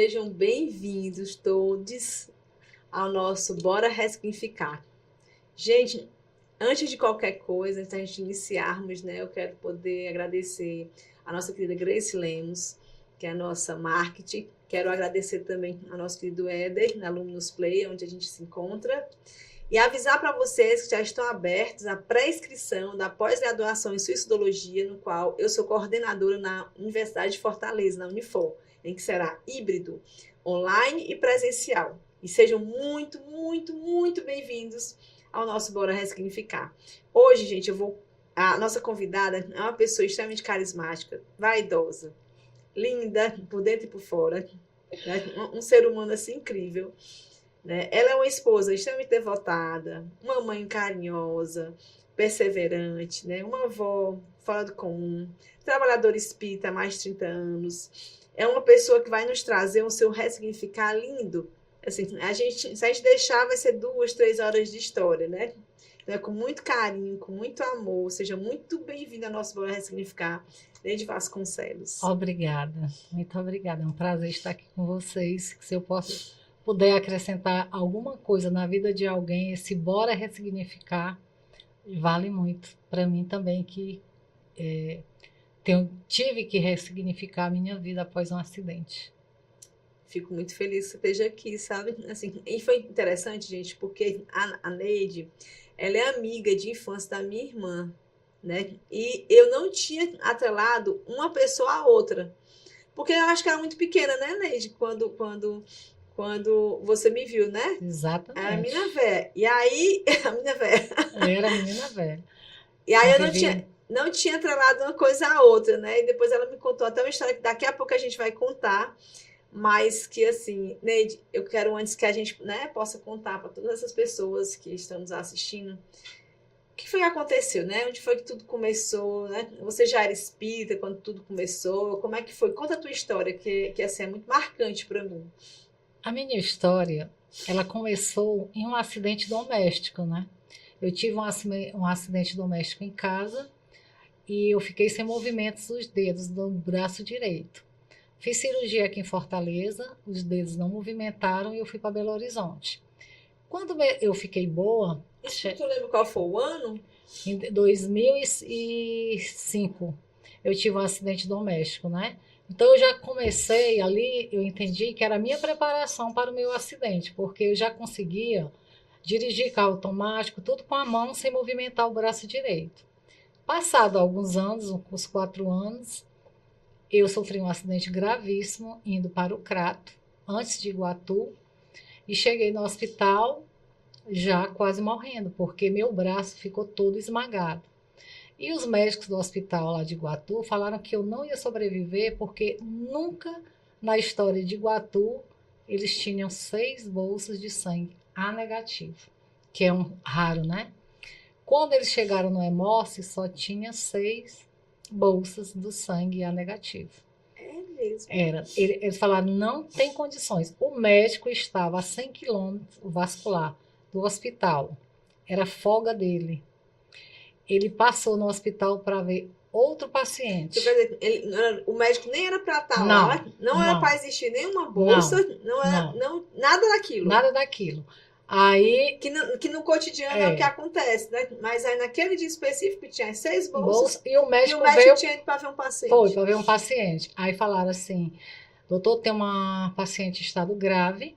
Sejam bem-vindos todos ao nosso Bora Ressignificar. Gente, antes de qualquer coisa, antes da gente iniciarmos, né, eu quero poder agradecer a nossa querida Grace Lemos, que é a nossa marketing. Quero agradecer também ao nosso querido Éder, na Luminous Play, onde a gente se encontra. E avisar para vocês que já estão abertos a pré-inscrição da pós-graduação em Suicidologia, no qual eu sou coordenadora na Universidade de Fortaleza, na Unifor, em que será híbrido, online e presencial. E sejam muito, muito, muito bem-vindos ao nosso Bora Ressignificar. Hoje, gente, a nossa convidada é uma pessoa extremamente carismática, vaidosa, linda, por dentro e por fora, né? Um ser humano assim incrível. Né? Ela é uma esposa extremamente devotada, uma mãe carinhosa, perseverante, né? Uma avó fora do comum, trabalhadora espírita há mais de 30 anos. É uma pessoa que vai nos trazer um seu ressignificar lindo. Assim, se a gente deixar, vai ser 2, 3 horas de história, né? Então, é com muito carinho, com muito amor. Seja muito bem-vinda ao nosso Bora Ressignificar, Neide Vasconcelos. Obrigada, muito obrigada. É um prazer estar aqui com vocês. Se eu puder acrescentar alguma coisa na vida de alguém, esse Bora Ressignificar vale muito. Para mim também, que tive que ressignificar a minha vida após um acidente. Fico muito feliz que você esteja aqui, sabe? Assim, e foi interessante, gente, porque a Neide, ela é amiga de infância da minha irmã, né? E eu não tinha atrelado uma pessoa à outra. Porque eu acho que era muito pequena, né, Neide? Quando você me viu, né? Exatamente. Era a menina velha. E aí, a menina velha. Era a menina velha. E aí eu não tinha atrelado uma coisa à outra, né? E depois ela me contou até uma história que daqui a pouco a gente vai contar. Mas que assim, Neide, eu quero antes que a gente, né, possa contar para todas essas pessoas que estão nos assistindo, o que foi que aconteceu, né? Onde foi que tudo começou, né? Você já era espírita quando tudo começou? Como é que foi? Conta a tua história, que assim, é muito marcante para mim. A minha história, ela começou em um acidente doméstico, né? Eu tive um acidente doméstico em casa e eu fiquei sem movimentos dos dedos do braço direito. Fiz cirurgia aqui em Fortaleza, os dedos não movimentaram e eu fui para Belo Horizonte. Quando eu fiquei boa... Isso tu lembra qual foi o ano? Em 2005, eu tive um acidente doméstico, né? Então eu já comecei ali, eu entendi que era a minha preparação para o meu acidente, porque eu já conseguia dirigir carro automático, tudo com a mão, sem movimentar o braço direito. Passado alguns anos, uns 4 anos, eu sofri um acidente gravíssimo indo para o Crato, antes de Iguatu, e cheguei no hospital já quase morrendo, porque meu braço ficou todo esmagado. E os médicos do hospital lá de Iguatu falaram que eu não ia sobreviver, porque nunca na história de Iguatu eles tinham 6 bolsas de sangue A negativo, que é um raro, né? Quando eles chegaram no Hemorce, só tinha 6 bolsas do sangue A negativo. É mesmo. Eles falaram, não tem condições. O médico estava a 100 quilômetros, o vascular, do hospital. Era folga dele. Ele passou no hospital para ver outro paciente. Quer dizer, o médico nem era para estar lá, não era para existir nenhuma bolsa, nada daquilo. Nada daquilo. Aí, que no cotidiano é o que acontece, né? Mas aí naquele dia específico tinha 6 bolsas e o médico tinha ido para ver um paciente. Foi, para ver um paciente. Aí falaram assim, doutor, tem uma paciente em estado grave.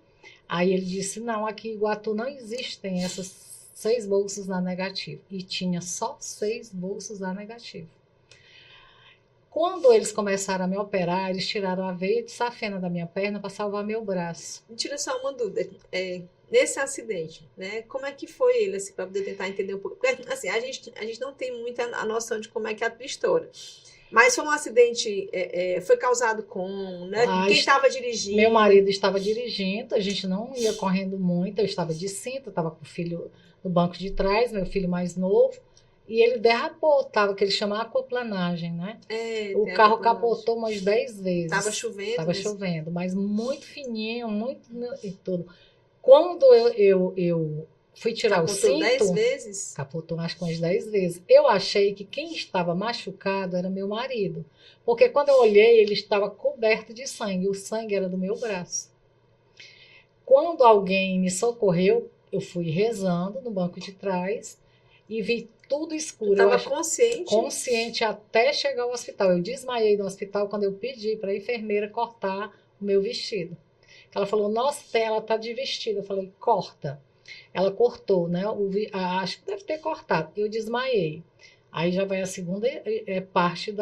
Aí ele disse, não, aqui em Iguatu não existem essas 6 bolsas A negativo. E tinha só 6 bolsas A negativo. Quando eles começaram a me operar, eles tiraram a veia de safena da minha perna para salvar meu braço. Me tira só uma dúvida. Nesse acidente, né? Como é que foi ele, assim, para poder tentar entender um pouco? Porque, assim, a gente não tem muita a noção de como é que é a tua história. Mas foi um acidente, foi causado com, né? Quem estava dirigindo? Meu marido estava dirigindo, a gente não ia correndo muito, eu estava de cinto, estava com o filho no banco de trás, meu filho mais novo, e ele derrapou, que ele chama aquaplanagem, né? O carro capotou umas 10 vezes. Estava chovendo? Estava chovendo, mas muito fininho, muito e tudo. Quando eu fui tirar o Capotou 10 cinto, vezes? capotou acho que umas 10 vezes. Eu achei que quem estava machucado era meu marido. Porque quando eu olhei, ele estava coberto de sangue. O sangue era do meu braço. Quando alguém me socorreu, eu fui rezando no banco de trás e vi tudo Tu escuro. Eu estava acho consciente? consciente até chegar ao hospital. Eu desmaiei no hospital quando eu pedi para a enfermeira cortar o meu vestido. Ela falou: Nossa, ela tá de vestido. Eu falei: Corta. Ela cortou, né? Acho que deve ter cortado. Eu desmaiei. Aí já vai a segunda parte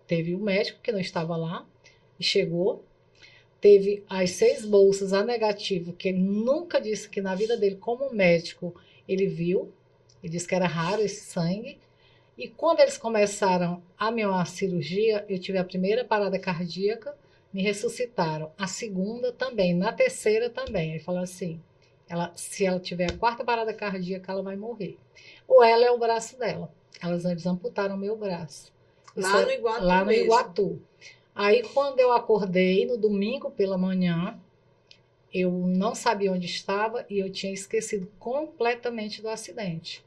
Teve o médico que não estava lá e chegou. Teve as 6 bolsas A negativo, que ele nunca disse que na vida dele, como médico, ele viu. Ele disse que era raro esse sangue. E quando eles começaram a minha cirurgia, eu tive a primeira parada cardíaca, me ressuscitaram. A segunda também, na terceira também. Ele falou assim: se ela tiver a quarta parada cardíaca, ela vai morrer. Ou ela é o braço dela. Eles amputaram meu braço. Isso Lá no é Iguatu lá no mesmo. Iguatu. Aí, quando eu acordei, no domingo pela manhã, eu não sabia onde estava e eu tinha esquecido completamente do acidente.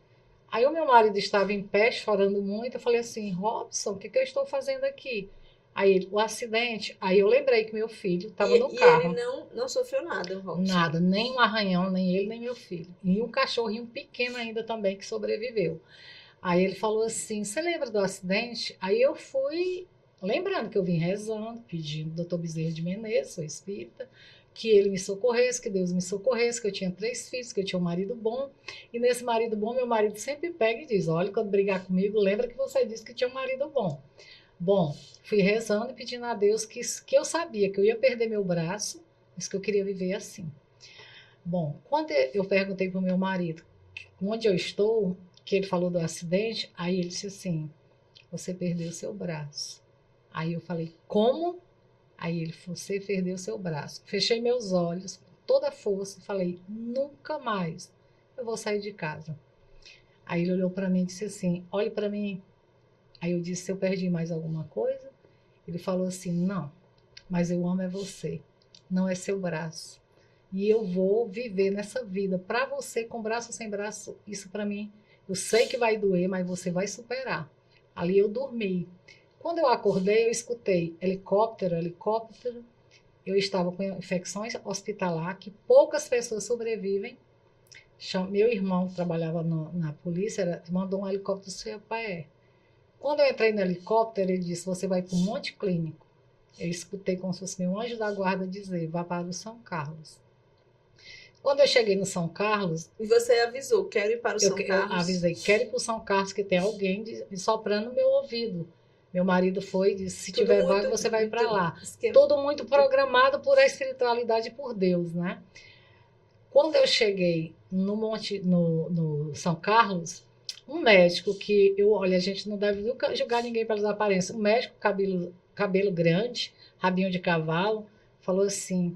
Aí o meu marido estava em pé, chorando muito. Eu falei assim: Robson, o que eu estou fazendo aqui? Aí ele: o acidente. Aí eu lembrei que meu filho estava no E ele carro. não sofreu nada, o Robson. Nada, nem um arranhão, nem ele, nem meu filho. E um cachorrinho pequeno ainda também que sobreviveu. Aí ele falou assim: Você lembra do acidente? Aí eu fui lembrando que eu vim rezando, pedindo ao doutor Bezerra de Menezes, sou espírita, que ele me socorresse, que Deus me socorresse, que eu tinha 3 filhos, que eu tinha um marido bom. E nesse marido bom, meu marido sempre pega e diz: Olha, quando brigar comigo, lembra que você disse que tinha um marido bom. Bom, fui rezando e pedindo a Deus que eu sabia que eu ia perder meu braço, mas que eu queria viver assim. Bom, quando eu perguntei para o meu marido onde eu estou, que ele falou do acidente, aí ele disse assim: Você perdeu seu braço. Aí eu falei: Como? Aí ele: Você perdeu seu braço. Fechei meus olhos com toda a força e falei: Nunca mais eu vou sair de casa. Aí ele olhou para mim e disse assim: Olhe para mim. Aí eu disse: Eu perdi mais alguma coisa? Ele falou assim: Não, mas eu amo é você, não é seu braço. E eu vou viver nessa vida para você, com braço ou sem braço. Isso para mim, eu sei que vai doer, mas você vai superar. Ali eu dormi. Quando eu acordei, eu escutei helicóptero, helicóptero. Eu estava com infecções hospitalar, que poucas pessoas sobrevivem. Meu irmão trabalhava na polícia, mandou um helicóptero seu pai. Quando eu entrei no helicóptero, ele disse: Você vai para um monte clínico. Eu escutei como se fosse meu anjo da guarda dizer: Vá para o São Carlos. Quando eu cheguei no São Carlos, E você avisou, quero ir para o São eu Carlos. avisei: Quero ir para o São Carlos, que tem alguém soprando no meu ouvido. Meu marido foi e disse: Se Tudo tiver vaga, muito, você vai muito para lá. esquema. Tudo muito programado por a espiritualidade e por Deus, né? Quando eu cheguei no São Carlos, um médico olha, a gente não deve nunca julgar ninguém pelas aparências. Um médico, cabelo grande, rabinho de cavalo, falou assim: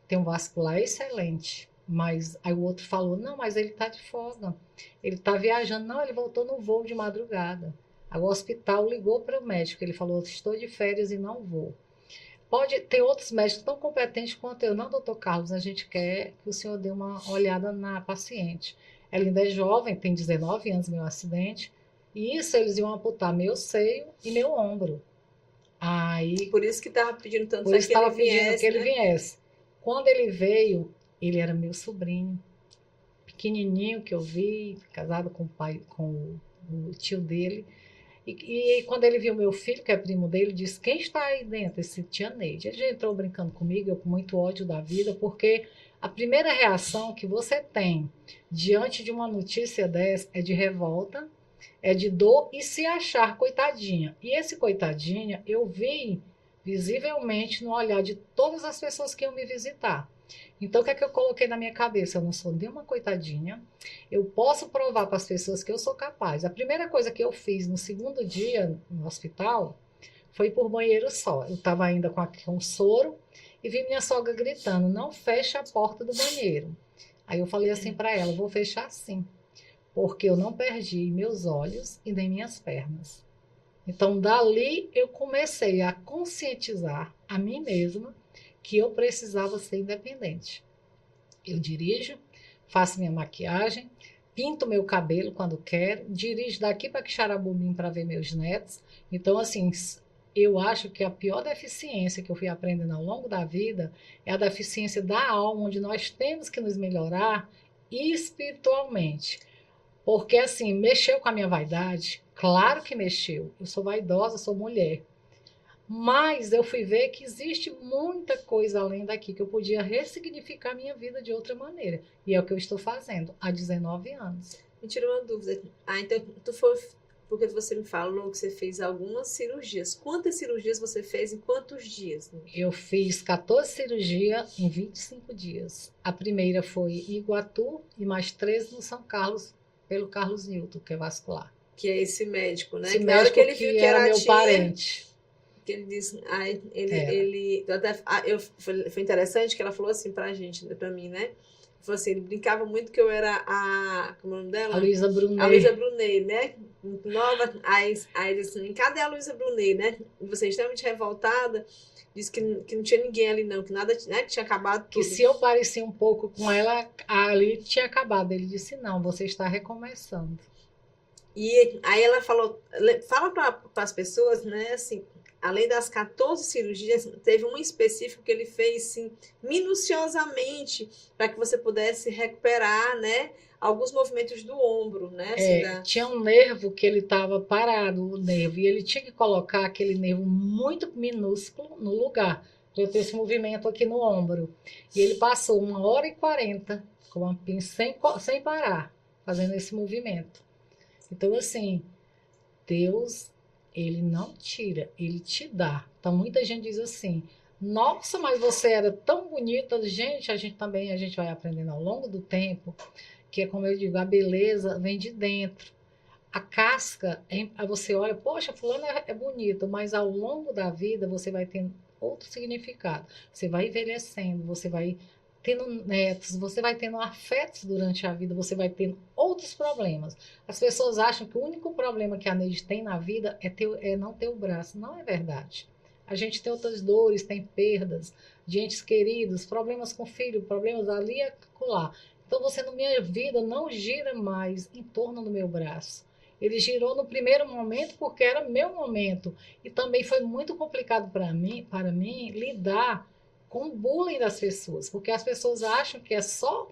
tem um vascular excelente. Mas aí o outro falou: não, mas ele está de folga. Ele está viajando. Não, ele voltou no voo de madrugada. Aí o hospital ligou para o médico. Ele falou: estou de férias e não vou. Pode ter outros médicos tão competentes quanto eu. Não, doutor Carlos, a gente quer que o senhor dê uma olhada na paciente. Ela ainda é jovem, tem 19 anos, meu acidente. E isso eles iam amputar meu seio e meu ombro. Aí, Por isso que estava pedindo tanto por para isso que ele estava pedindo que viesse, ele né? viesse. Quando ele veio, ele era meu sobrinho, pequenininho que eu vi, casado com o pai, com o tio dele. E quando ele viu meu filho, que é primo dele, disse: Quem está aí dentro? Esse tia Neide. Ele já entrou brincando comigo, eu com muito ódio da vida, porque a primeira reação que você tem diante de uma notícia dessa é de revolta, é de dor e se achar coitadinha. E esse coitadinha eu vi visivelmente no olhar de todas as pessoas que iam me visitar. Então, o que é que eu coloquei na minha cabeça? Eu não sou nenhuma coitadinha. Eu posso provar para as pessoas que eu sou capaz. A primeira coisa que eu fiz no segundo dia no hospital foi por banheiro só. Eu estava ainda com soro e vi minha sogra gritando: Não feche a porta do banheiro. Aí eu falei assim para ela: Vou fechar sim, porque eu não perdi meus olhos e nem minhas pernas. Então, dali eu comecei a conscientizar a mim mesma que eu precisava ser independente. Eu dirijo, faço minha maquiagem, pinto meu cabelo quando quero, dirijo daqui para Quixarabubim para ver meus netos. Então, assim, eu acho que a pior deficiência que eu fui aprendendo ao longo da vida é a deficiência da alma, onde nós temos que nos melhorar espiritualmente. Porque, assim, mexeu com a minha vaidade? Claro que mexeu. Eu sou vaidosa, sou mulher. Mas eu fui ver que existe muita coisa além daqui, que eu podia ressignificar minha vida de outra maneira. E é o que eu estou fazendo há 19 anos. Me tirou uma dúvida. Ah, então tu foi. Porque você me falou que você fez algumas cirurgias. Quantas cirurgias você fez em quantos dias? Eu fiz 14 cirurgias em 25 dias. A primeira foi em Iguatu e mais 13 no São Carlos, pelo Carlos Newton, que é vascular. Que é esse médico, né? Esse Que na hora médico que ele viu que era era a meu tia, parente. que ele disse, Era. foi interessante que ela falou assim pra gente, pra mim, né? Falou assim, ele brincava muito que eu era como é o nome dela? A Luísa Brunet. A Luísa Brunet, né? Muito nova. Aí ele disse assim, cadê a Luísa Brunet, né? E você é extremamente revoltada, disse que não tinha ninguém ali não, que nada, né? Que tinha acabado tudo. Que se eu parecia um pouco com ela, ali tinha acabado. Ele disse, não, você está recomeçando. E aí ela falou, fala para as pessoas, né, assim, além das 14 cirurgias, teve uma específica que ele fez, assim, minuciosamente, para que você pudesse recuperar, né, alguns movimentos do ombro, né, assim, Tinha um nervo que ele estava parado, o nervo, e ele tinha que colocar aquele nervo muito minúsculo no lugar, para eu ter esse movimento aqui no ombro. E ele passou 1h40 com a pinça sem parar, fazendo esse movimento. Então, assim, Deus, ele não tira, ele te dá. Então, muita gente diz assim, nossa, mas você era tão bonita. Gente, a gente vai aprendendo ao longo do tempo, que é como eu digo, a beleza vem de dentro. A casca, você olha, poxa, fulano é bonito, mas ao longo da vida você vai tendo outro significado. Você vai envelhecendo, você vai tendo netos, você vai tendo afetos durante a vida, você vai tendo outros problemas. As pessoas acham que o único problema que a Neide tem na vida é não ter o braço. Não é verdade. A gente tem outras dores, tem perdas de entes queridos, problemas com filho, problemas ali e acolá. Então você, na minha vida, não gira mais em torno do meu braço. Ele girou no primeiro momento porque era meu momento. E também foi muito complicado para mim lidar com o bullying das pessoas, porque as pessoas acham que é só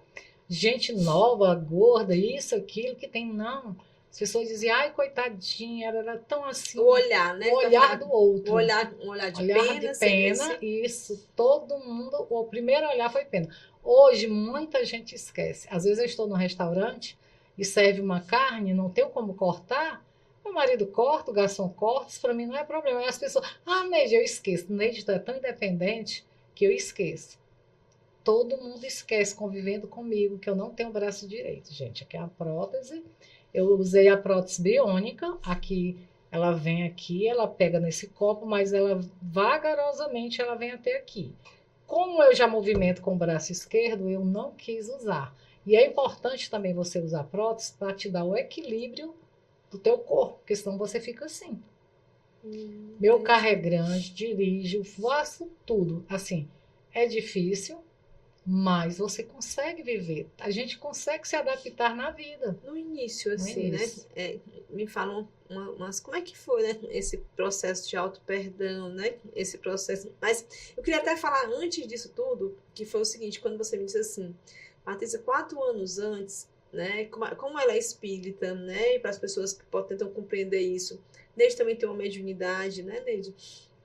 gente nova, gorda, isso, aquilo que tem. Não. As pessoas diziam, ai, coitadinha, ela era tão assim. O olhar, né? O olhar do outro. Um olhar de pena. Isso. Todo mundo, o primeiro olhar foi pena. Hoje, muita gente esquece. Às vezes eu estou no restaurante e serve uma carne, não tenho como cortar, meu marido corta, o garçom corta, isso para mim não é problema. Aí as pessoas, Neide, eu esqueço. Neide é tão independente que eu esqueço. Todo mundo esquece convivendo comigo que eu não tenho braço direito, gente. Aqui é a prótese. Eu usei a prótese biônica. Aqui, ela vem aqui, ela pega nesse copo, mas ela vagarosamente ela vem até aqui. Como eu já movimento com o braço esquerdo, eu não quis usar. E é importante também você usar prótese para te dar o equilíbrio do teu corpo, porque senão você fica assim. Meu carro é grande, dirijo, faço tudo. Assim, é difícil, mas você consegue viver. A gente consegue se adaptar na vida. No início, assim, né? Me falam mas como é que foi, né? Esse processo de auto-perdão, né? Esse processo. Mas eu queria até falar antes disso tudo, que foi o seguinte, quando você me disse assim, Patrícia, 4 anos antes, né? Como ela é espírita, né? E para as pessoas que tentam compreender isso, Neide também tem uma mediunidade, né, Neide?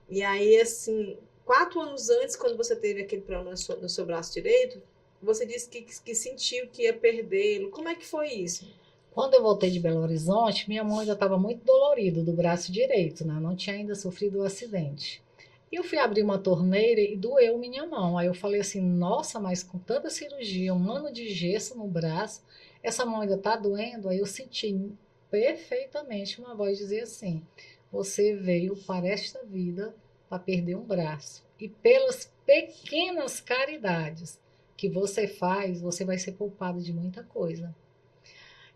E aí, assim, 4 anos antes, quando você teve aquele problema no seu braço direito, você disse que sentiu que ia perdê-lo. Como é que foi isso? Quando eu voltei de Belo Horizonte, minha mão ainda estava muito dolorida do braço direito, né? Não tinha ainda sofrido o acidente. E eu fui abrir uma torneira e doeu minha mão. Aí eu falei assim, nossa, mas com tanta cirurgia, 1 ano de gesso no braço, essa mão ainda está doendo? Aí eu senti perfeitamente uma voz dizer assim, você veio para esta vida para perder um braço. E pelas pequenas caridades que você faz, você vai ser poupado de muita coisa.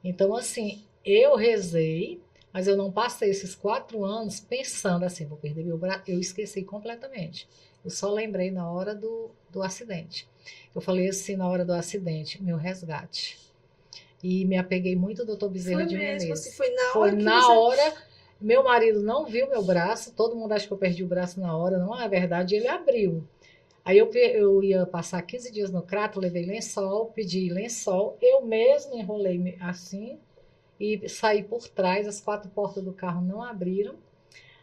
Então, assim, eu rezei, mas eu não passei esses 4 anos pensando assim, vou perder meu braço. Eu esqueci completamente. Eu só lembrei na hora do acidente. Eu falei assim na hora do acidente, meu resgate. E me apeguei muito ao Dr. Bezerra Foi de mesmo, Menezes. assim, foi na Foi hora que na você... hora, meu marido não viu meu braço, todo mundo acha que eu perdi o braço na hora, não é verdade, ele abriu. Aí eu ia passar 15 dias no Crato, levei lençol, pedi lençol, eu mesmo enrolei assim e saí por trás, as 4 portas do carro não abriram,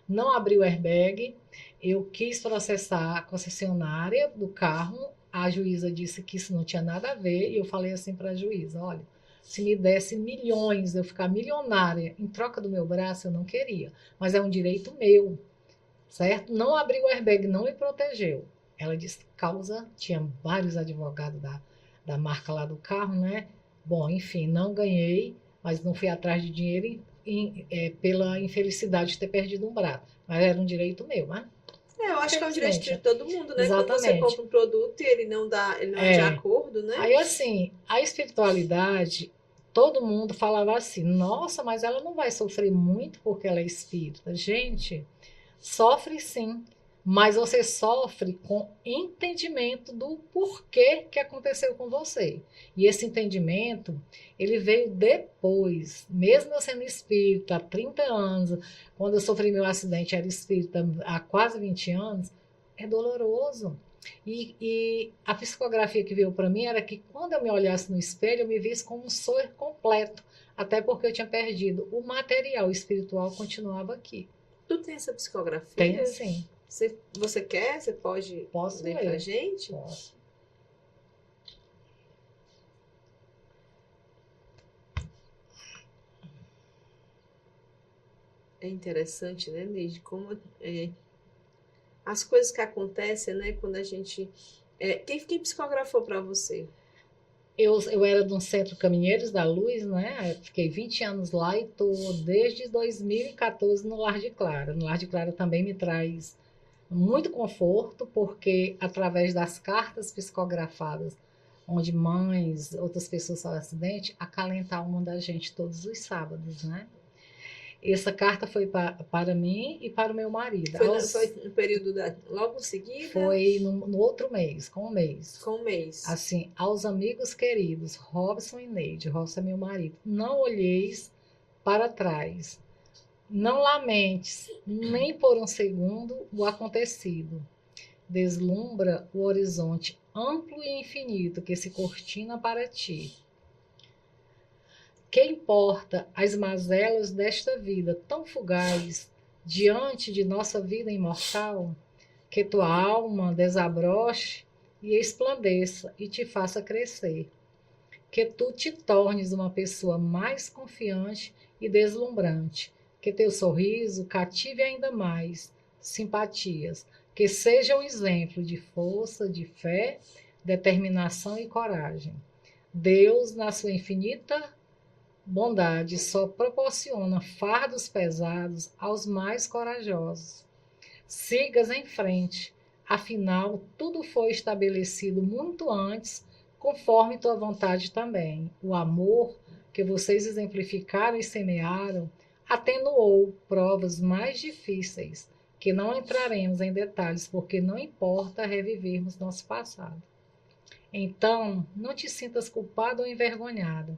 não abriu o airbag, eu quis processar a concessionária do carro, a juíza disse que isso não tinha nada a ver, e eu falei assim para a juíza, olha, se me desse milhões, eu ficar milionária em troca do meu braço, eu não queria, mas é um direito meu, certo? Não abriu o airbag, não me protegeu. Ela disse que causa, tinha vários advogados da marca lá do carro, né? Bom, enfim, não ganhei, mas não fui atrás de dinheiro pela infelicidade de ter perdido um braço. Mas era um direito meu, né? Eu acho que é um direito de Infelizmente. todo mundo, né? Quando você Exatamente. compra um produto e ele não dá, ele não é de É. acordo, né? Aí, assim, a espiritualidade, todo mundo falava assim, nossa, mas ela não vai sofrer muito porque ela é espírita. Gente, sofre sim, mas você sofre com entendimento do porquê que aconteceu com você. E esse entendimento, ele veio depois, mesmo eu sendo espírita há 30 anos, quando eu sofri meu acidente, era espírita há quase 20 anos, é doloroso. E a psicografia que veio para mim era que quando eu me olhasse no espelho, eu me visse como um ser completo, até porque eu tinha perdido o material espiritual continuava aqui. Tu tem essa Tem psicografia? assim. Você quer? Você pode Posso ler pra ler? gente? Posso. É interessante, né, Neide, como as coisas que acontecem, né, quando a gente... quem psicografou para você? Eu era de um centro Caminheiros da Luz, né? Eu fiquei 20 anos lá e estou desde 2014 no Lar de Clara. No Lar de Clara também me traz muito conforto, porque através das cartas psicografadas, onde mães, outras pessoas são acidente, acalenta a alma da gente todos os sábados, né? Essa carta foi para mim e para o meu marido. Foi no período logo em seguida, Foi no outro mês, com um mês. com um mês. Assim, aos amigos queridos, Robson e Neide, Robson é meu marido, não olheis para trás. Não lamentes, nem por um segundo, o acontecido. Deslumbra o horizonte amplo e infinito que se cortina para ti. Que importa as mazelas desta vida tão fugaz diante de nossa vida imortal? Que tua alma desabroche e esplandeça e te faça crescer. Que tu te tornes uma pessoa mais confiante e deslumbrante. Que teu sorriso cative ainda mais simpatias. Que seja um exemplo de força, de fé, determinação e coragem. Deus, na sua infinita bondade, só proporciona fardos pesados aos mais corajosos. Sigas em frente, afinal, tudo foi estabelecido muito antes, conforme tua vontade também. O amor que vocês exemplificaram e semearam atenuou provas mais difíceis, que não entraremos em detalhes, porque não importa revivermos nosso passado. Então, não te sintas culpado ou envergonhada.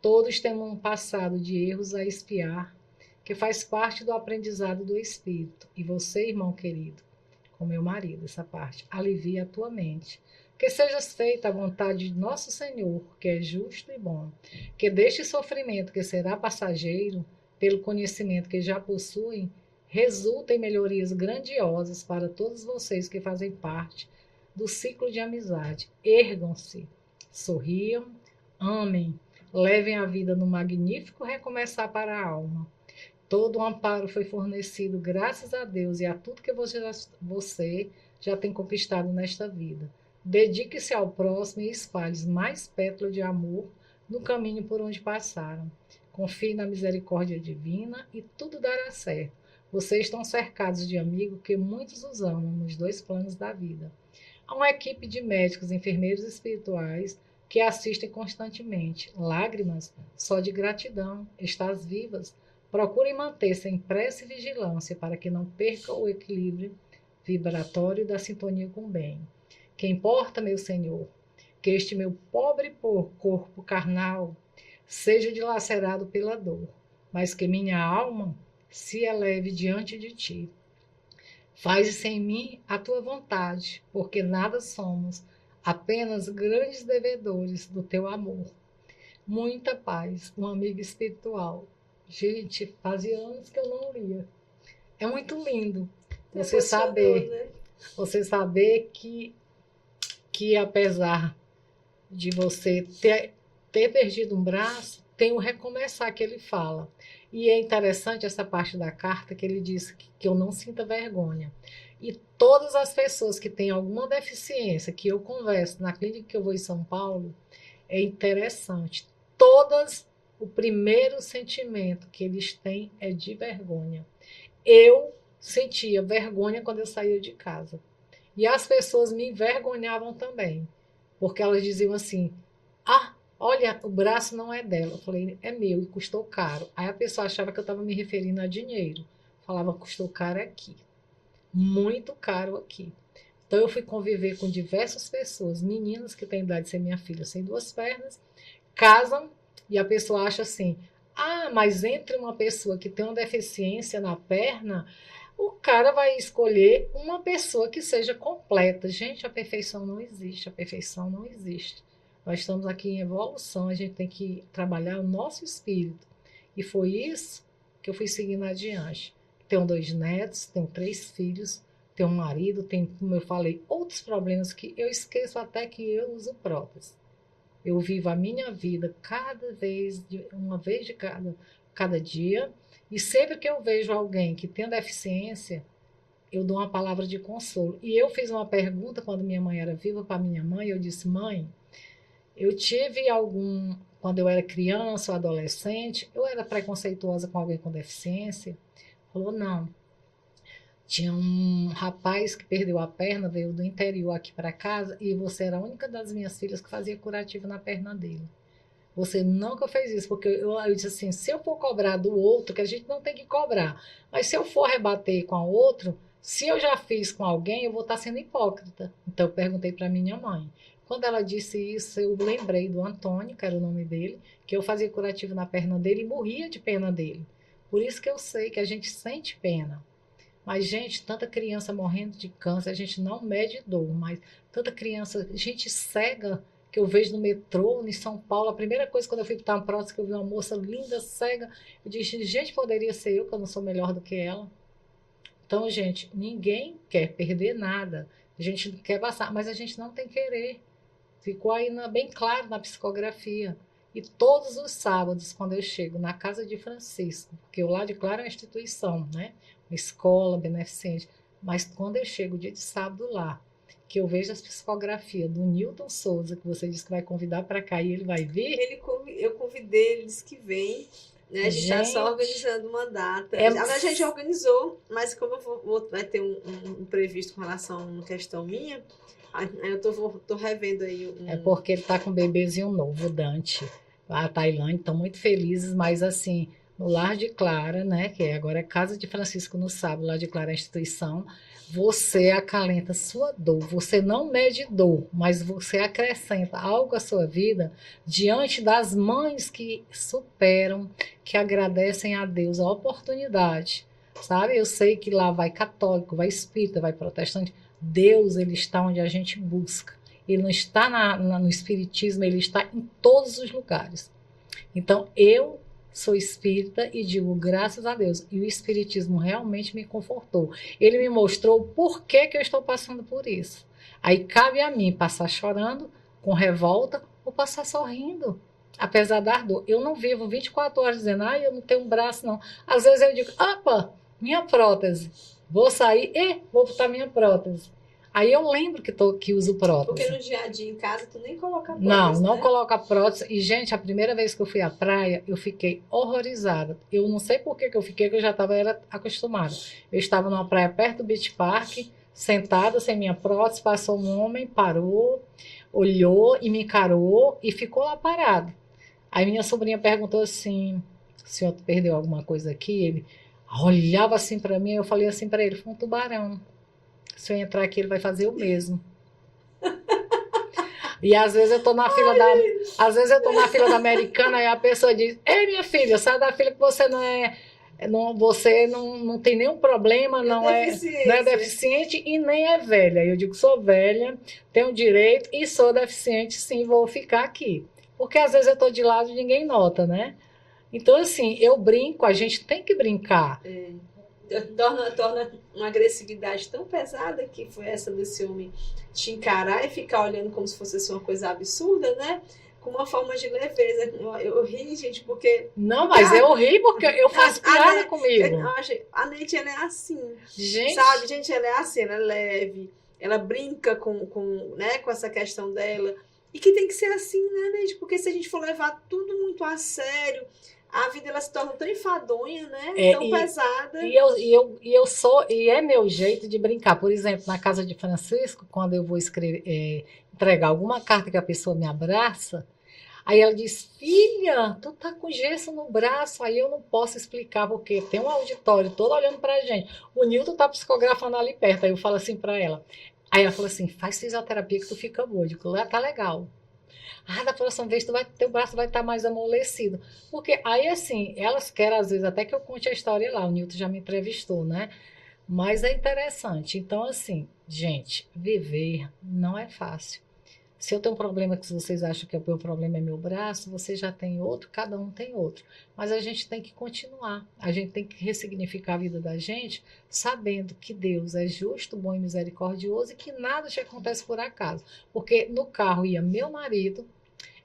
Todos temos um passado de erros a expiar, que faz parte do aprendizado do espírito. E você, irmão querido, com meu marido, essa parte, alivia a tua mente. Que sejas feita a vontade de nosso Senhor, que é justo e bom. Que deste sofrimento, que será passageiro, pelo conhecimento que já possuem, resulta em melhorias grandiosas para todos vocês que fazem parte do ciclo de amizade. Ergam-se, sorriam, amem, levem a vida no magnífico recomeçar para a alma. Todo o amparo foi fornecido graças a Deus e a tudo que você já tem conquistado nesta vida. Dedique-se ao próximo e espalhe mais pétalas de amor no caminho por onde passaram. Confie na misericórdia divina e tudo dará certo. Vocês estão cercados de amigos que muitos os amam nos 2 planos da vida. Há uma equipe de médicos, enfermeiros espirituais que assistem constantemente. Lágrimas só de gratidão. Estás vivas. Procurem manter-se em prece e vigilância para que não perca o equilíbrio vibratório da sintonia com o bem. Que importa, meu Senhor, que este meu pobre corpo carnal seja dilacerado pela dor, mas que minha alma se eleve diante de ti. Faz em mim a tua vontade, porque nada somos, apenas grandes devedores do teu amor. Muita paz, um amigo espiritual. Gente, fazia anos que eu não lia. É muito lindo você Emocionou, saber, né? você saber que apesar de você ter perdido um braço, tem o recomeçar que ele fala. E é interessante essa parte da carta que ele diz que eu não sinta vergonha. E todas as pessoas que têm alguma deficiência, que eu converso na clínica que eu vou em São Paulo, é interessante. Todas, o primeiro sentimento que eles têm é de vergonha. Eu sentia vergonha quando eu saía de casa. E as pessoas me envergonhavam também, porque elas diziam assim: ah, olha, o braço não é dela. Eu falei: é meu e custou caro. Aí a pessoa achava que eu estava me referindo a dinheiro. Falava: custou caro aqui, muito caro aqui. Então eu fui conviver com diversas pessoas, meninas que têm idade de ser minha filha, sem duas pernas, casam e a pessoa acha assim: ah, mas entre uma pessoa que tem uma deficiência na perna, o cara vai escolher uma pessoa que seja completa. Gente, a perfeição não existe, a perfeição não existe. Nós estamos aqui em evolução, a gente tem que trabalhar o nosso espírito. E foi isso que eu fui seguindo adiante. Tenho 2 netos, tenho 3 filhos, tenho um marido, tenho, como eu falei, outros problemas que eu esqueço até que eu uso prótese. Eu vivo a minha vida cada vez, uma vez de cada dia, e sempre que eu vejo alguém que tem deficiência, eu dou uma palavra de consolo. E eu fiz uma pergunta quando minha mãe era viva para minha mãe, eu disse: mãe, eu tive quando eu era criança ou adolescente, eu era preconceituosa com alguém com deficiência? Falou: não. Tinha um rapaz que perdeu a perna, veio do interior aqui para casa, e você era a única das minhas filhas que fazia curativo na perna dele. Você nunca fez isso, porque eu disse assim: se eu for cobrar do outro, que a gente não tem que cobrar, mas se eu for rebater com o outro, se eu já fiz com alguém, eu vou estar sendo hipócrita. Então eu perguntei para minha mãe. Quando ela disse isso, eu lembrei do Antônio, que era o nome dele, que eu fazia curativo na perna dele e morria de pena dele. Por isso que eu sei que a gente sente pena. Mas, gente, tanta criança morrendo de câncer, a gente não mede dor, mas tanta criança, gente cega, que eu vejo no metrô, em São Paulo. A primeira coisa, quando eu fui botar uma prótese, que eu vi uma moça linda, cega, eu disse: gente, poderia ser eu, que eu não sou melhor do que ela. Então, gente, ninguém quer perder nada. A gente não quer passar, mas a gente não tem querer. Ficou aí bem claro na psicografia. E todos os sábados, quando eu chego na casa de Francisco, porque o Lar de Clara é uma instituição, né? Uma escola beneficente. Mas quando eu chego dia de sábado lá, que eu vejo as psicografias do Newton Souza, que você disse que vai convidar para cá e ele vai vir. Eu convidei, ele disse que vem. Né? A gente está só Gente, organizando uma data. é, A gente organizou, mas como vai ter um previsto com relação a uma questão minha, aí eu tô revendo aí é porque ele está com um bebezinho novo, o Dante. A Tailândia estão muito felizes, mas assim, no Lar de Clara, né, que agora é Casa de Francisco no sábado, Lar de Clara é a instituição, você acalenta sua dor, você não mede dor, mas você acrescenta algo à sua vida diante das mães que superam, que agradecem a Deus a oportunidade, sabe? Eu sei que lá vai católico, vai espírita, vai protestante, Deus, ele está onde a gente busca. Ele não está no espiritismo, ele está em todos os lugares. Então, eu sou espírita e digo graças a Deus. E o espiritismo realmente me confortou. Ele me mostrou por que eu estou passando por isso. Aí cabe a mim passar chorando, com revolta, ou passar sorrindo. Apesar da dor. Eu não vivo 24 horas dizendo: eu não tenho um braço, não. Às vezes eu digo: opa, minha prótese. Vou sair e vou botar minha prótese. Aí eu lembro que uso prótese. Porque no dia a dia em casa tu nem coloca prótese, não né? coloca prótese. E, gente, a primeira vez que eu fui à praia, eu fiquei horrorizada. Eu não sei por que eu fiquei, que eu já estava acostumada. Eu estava numa praia perto do Beach Park, sentada sem minha prótese, passou um homem, parou, olhou e me encarou e ficou lá parado. Aí minha sobrinha perguntou assim: o senhor perdeu alguma coisa aqui? Ele olhava assim para mim, eu falei assim para ele: foi um tubarão. Se eu entrar aqui, ele vai fazer o mesmo. E às vezes eu tô na fila às vezes eu tô na fila da Americana e a pessoa diz: "Ei, minha filha, sai da fila que você não tem nenhum problema, não é deficiente e nem é velha". Eu digo: "Sou velha, tenho direito e sou deficiente, sim, vou ficar aqui". Porque às vezes eu tô de lado e ninguém nota, né? Então, assim, eu brinco, a gente tem que brincar. Torna uma agressividade tão pesada que foi essa desse homem te encarar e ficar olhando como se fosse assim, uma coisa absurda, né? Com uma forma de leveza. Eu ri, gente, porque. Não, mas eu ri porque eu faço piada comigo. A Neide, ela é assim. Gente. Sabe, gente, ela é assim, ela é leve, ela brinca né, com essa questão dela. E que tem que ser assim, né, Neide? Porque se a gente for levar tudo muito a sério, a vida ela se torna tão enfadonha, né? Tão pesada. E é meu jeito de brincar. Por exemplo, na casa de Francisco, quando eu vou entregar alguma carta que a pessoa me abraça, aí ela diz: "Filha, tu tá com gesso no braço". Aí eu não posso explicar, porque tem um auditório todo olhando pra gente. O Nilton tá psicografando ali perto. Aí eu falo assim pra ela. Aí ela falou assim: "Faz fisioterapia que tu fica boa". Eu digo: "Tá legal". "Ah, da próxima vez teu braço vai estar mais amolecido". Porque aí, assim, elas querem, às vezes, até que eu conte a história lá. O Nilton já me entrevistou, né? Mas é interessante. Então, assim, gente, viver não é fácil. Se eu tenho um problema que vocês acham que o meu problema é meu braço, você já tem outro, cada um tem outro. Mas a gente tem que continuar. A gente tem que ressignificar a vida da gente, sabendo que Deus é justo, bom e misericordioso e que nada te acontece por acaso. Porque no carro ia meu marido,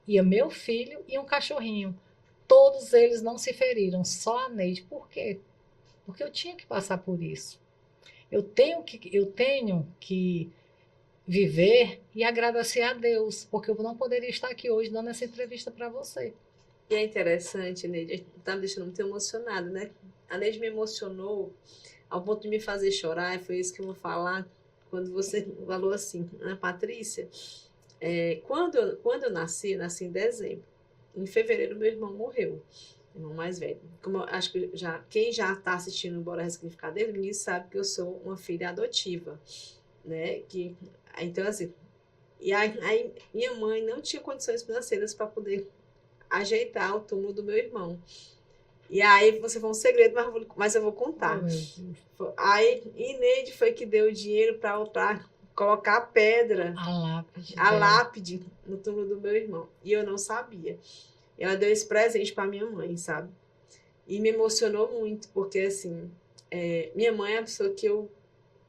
ia meu filho e um cachorrinho. Todos eles não se feriram, só a Neide. Por quê? Porque eu tinha que passar por isso. Eu tenho que viver e agradecer a Deus, porque eu não poderia estar aqui hoje dando essa entrevista para você. E é interessante, Neide, tá me deixando muito emocionada, né? A Neide me emocionou ao ponto de me fazer chorar, e foi isso que eu vou falar quando você falou assim, né, Patrícia? Quando eu nasci em dezembro. Em fevereiro, meu irmão morreu, irmão mais velho. Como eu acho que quem já está assistindo Bora Ressignificar desde o início sabe que eu sou uma filha adotiva, né? Então, assim, e aí minha mãe não tinha condições financeiras para poder ajeitar o túmulo do meu irmão. E aí, você foi um segredo, mas eu vou contar. Aí, Ineide foi que deu o dinheiro para colocar a pedra, a lápide no túmulo do meu irmão. E eu não sabia. Ela deu esse presente para minha mãe, sabe? E me emocionou muito, porque, assim, minha mãe é uma pessoa que eu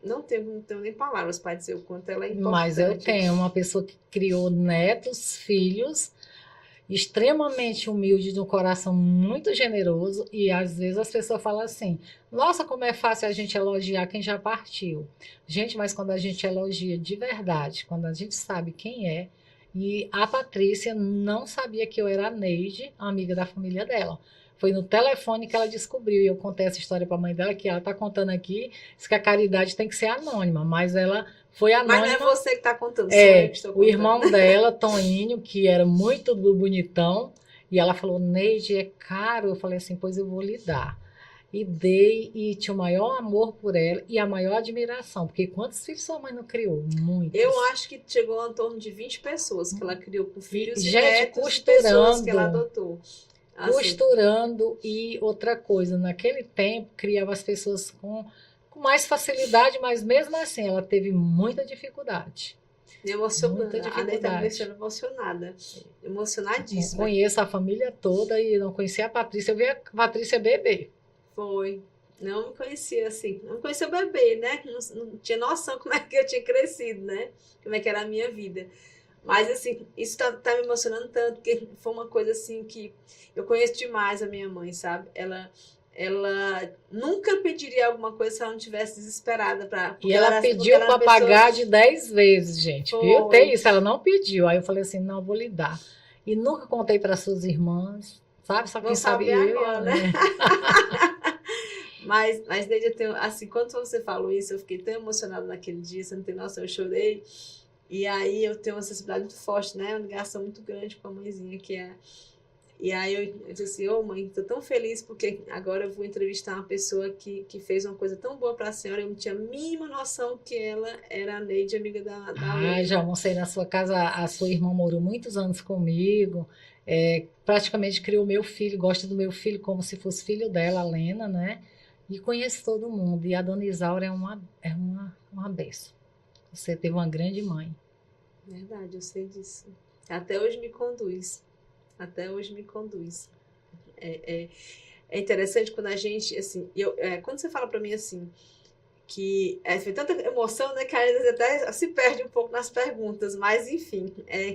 não tenho nem palavras para dizer o quanto ela é importante. Mas eu tenho uma pessoa que criou netos, filhos, extremamente humilde, de um coração muito generoso, e às vezes as pessoas falam assim: "Nossa, como é fácil a gente elogiar quem já partiu". Gente, mas quando a gente elogia de verdade, quando a gente sabe quem é, e a Patrícia não sabia que eu era a Neide, amiga da família dela. Foi no telefone que ela descobriu, e eu contei essa história para a mãe dela, que ela está contando aqui, diz que a caridade tem que ser anônima, mas ela foi anônima. Mas não é você que está contando, sou eu que estou contando. O irmão dela, Toninho, que era muito do bonitão, e ela falou: "Neide, é caro". Eu falei assim: "Pois eu vou lhe dar". E dei, e tinha o maior amor por ela e a maior admiração, porque quantos filhos sua mãe não criou? Muitos. Eu acho que chegou em torno de 20 pessoas que ela criou, com filhos e gente, netos de pessoas que ela adotou. Assim. Costurando. E outra coisa, naquele tempo criava as pessoas com mais facilidade, mas mesmo assim ela teve muita dificuldade. Muita dificuldade. A Neta está me deixando emocionada. Emocionadíssima. Eu conheço a família toda e não conhecia a Patrícia. Eu vi a Patrícia bebê. Foi. Não me conhecia assim. Não me conhecia bebê, né? Não tinha noção como é que eu tinha crescido, né? Como é que era a minha vida. Mas, assim, isso tá me emocionando tanto, porque foi uma coisa, assim, que eu conheço demais a minha mãe, sabe? Ela nunca pediria alguma coisa se ela não estivesse desesperada. E ela pediu para pagar de 10 vezes, gente. Foi. Viu? Tem isso, ela não pediu. Aí eu falei assim: "Não, vou lhe dar". E nunca contei para suas irmãs, sabe? Só quem sabe eu agora, né? Mas desde eu tenho, assim, quando você falou isso, eu fiquei tão emocionada naquele dia, você não tem noção, eu chorei. E aí eu tenho uma sensibilidade muito forte, né? Uma ligação muito grande com a mãezinha que é. E aí eu disse assim, ô mãe, estou tão feliz porque agora eu vou entrevistar uma pessoa que fez uma coisa tão boa para a senhora. Eu não tinha a mínima noção que ela era a Neide, amiga da Ah, já Lena. almocei na sua casa. A sua irmã morou muitos anos comigo. Praticamente criou meu filho, gosta do meu filho como se fosse filho dela, a Lena, né? E conhece todo mundo. E a dona Isaura uma benção. Você teve uma grande mãe. Verdade, eu sei disso. Até hoje me conduz. Até hoje me conduz. É, é interessante quando a gente, assim, quando você fala para mim assim, que foi tanta emoção, né, que às vezes até se perde um pouco nas perguntas, mas enfim,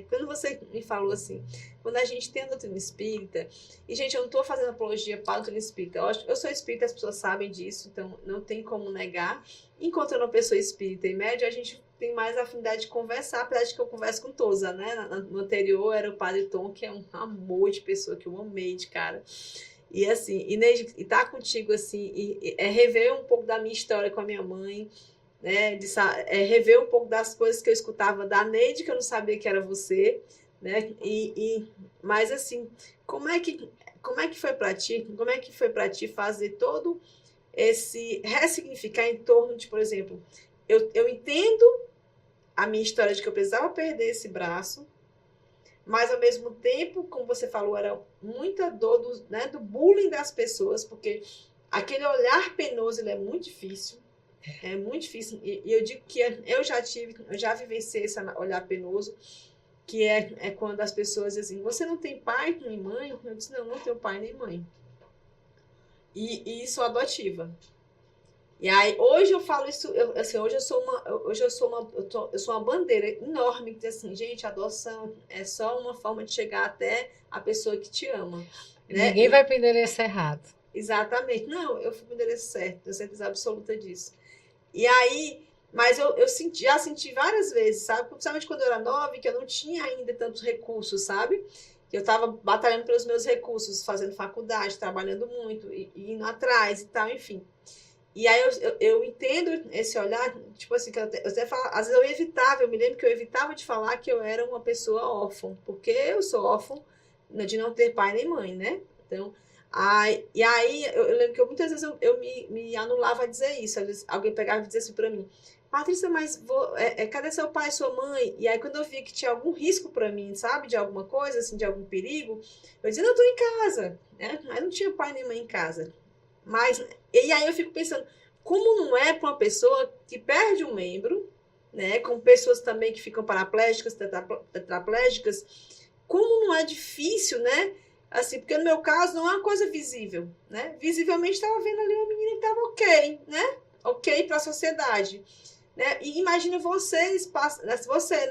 quando você me falou assim, quando a gente tem a doutrina espírita, e gente, eu não estou fazendo apologia para a doutrina espírita, eu sou espírita, as pessoas sabem disso, então não tem como negar. Encontrando uma pessoa espírita e média, a gente tem mais afinidade de conversar, apesar de que eu converso com Tosa, né? No anterior era o Padre Tom, que é um amor de pessoa, que eu amei de cara. E assim, Inês, e tá contigo assim, é rever um pouco da minha história com a minha mãe, né? Rever um pouco das coisas que eu escutava da Neide, que eu não sabia que era você, né? Mas assim, como é que foi para ti? Como é que foi para ti fazer todo esse ressignificar em torno de, por exemplo, eu entendo a minha história de que eu precisava perder esse braço, mas ao mesmo tempo, como você falou, era muita dor né, do bullying das pessoas, porque aquele olhar penoso ele é muito difícil. É muito difícil. E eu digo que eu já vivenciei esse olhar penoso, que é quando as pessoas dizem assim, você não tem pai nem mãe? Eu disse, não, não tenho pai nem mãe. E sou adotiva. E aí, hoje eu falo isso, assim, eu sou uma bandeira enorme que diz assim, gente, a adoção é só uma forma de chegar até a pessoa que te ama, né? Ninguém vai para o endereço errado. Exatamente. Não, eu fui no endereço certo, tenho certeza absoluta disso. E aí, mas eu já senti várias vezes, sabe? Principalmente quando eu era nova, que eu não tinha ainda tantos recursos, sabe? Eu estava batalhando pelos meus recursos, fazendo faculdade, trabalhando muito, e indo atrás e tal, enfim. E aí eu entendo esse olhar, tipo assim, que eu até falo, às vezes eu me lembro que eu evitava de falar que eu era uma pessoa órfã, porque eu sou órfã de não ter pai nem mãe, né? Então, e aí eu lembro que muitas vezes eu me anulava a dizer isso. Às vezes alguém pegava e dizia assim pra mim, Patrícia, mas cadê seu pai e sua mãe? E aí quando eu via que tinha algum risco pra mim, sabe, de alguma coisa, assim, de algum perigo, eu dizia, não, eu tô em casa, né? Mas não tinha pai nem mãe em casa. Mas, e aí eu fico pensando, como não é para uma pessoa que perde um membro, né, com pessoas também que ficam paraplégicas, tetraplégicas, como não é difícil, né? Assim, porque no meu caso não é uma coisa visível, né? Visivelmente estava vendo ali uma menina que estava ok, né? Ok para a sociedade, né? E imagina você,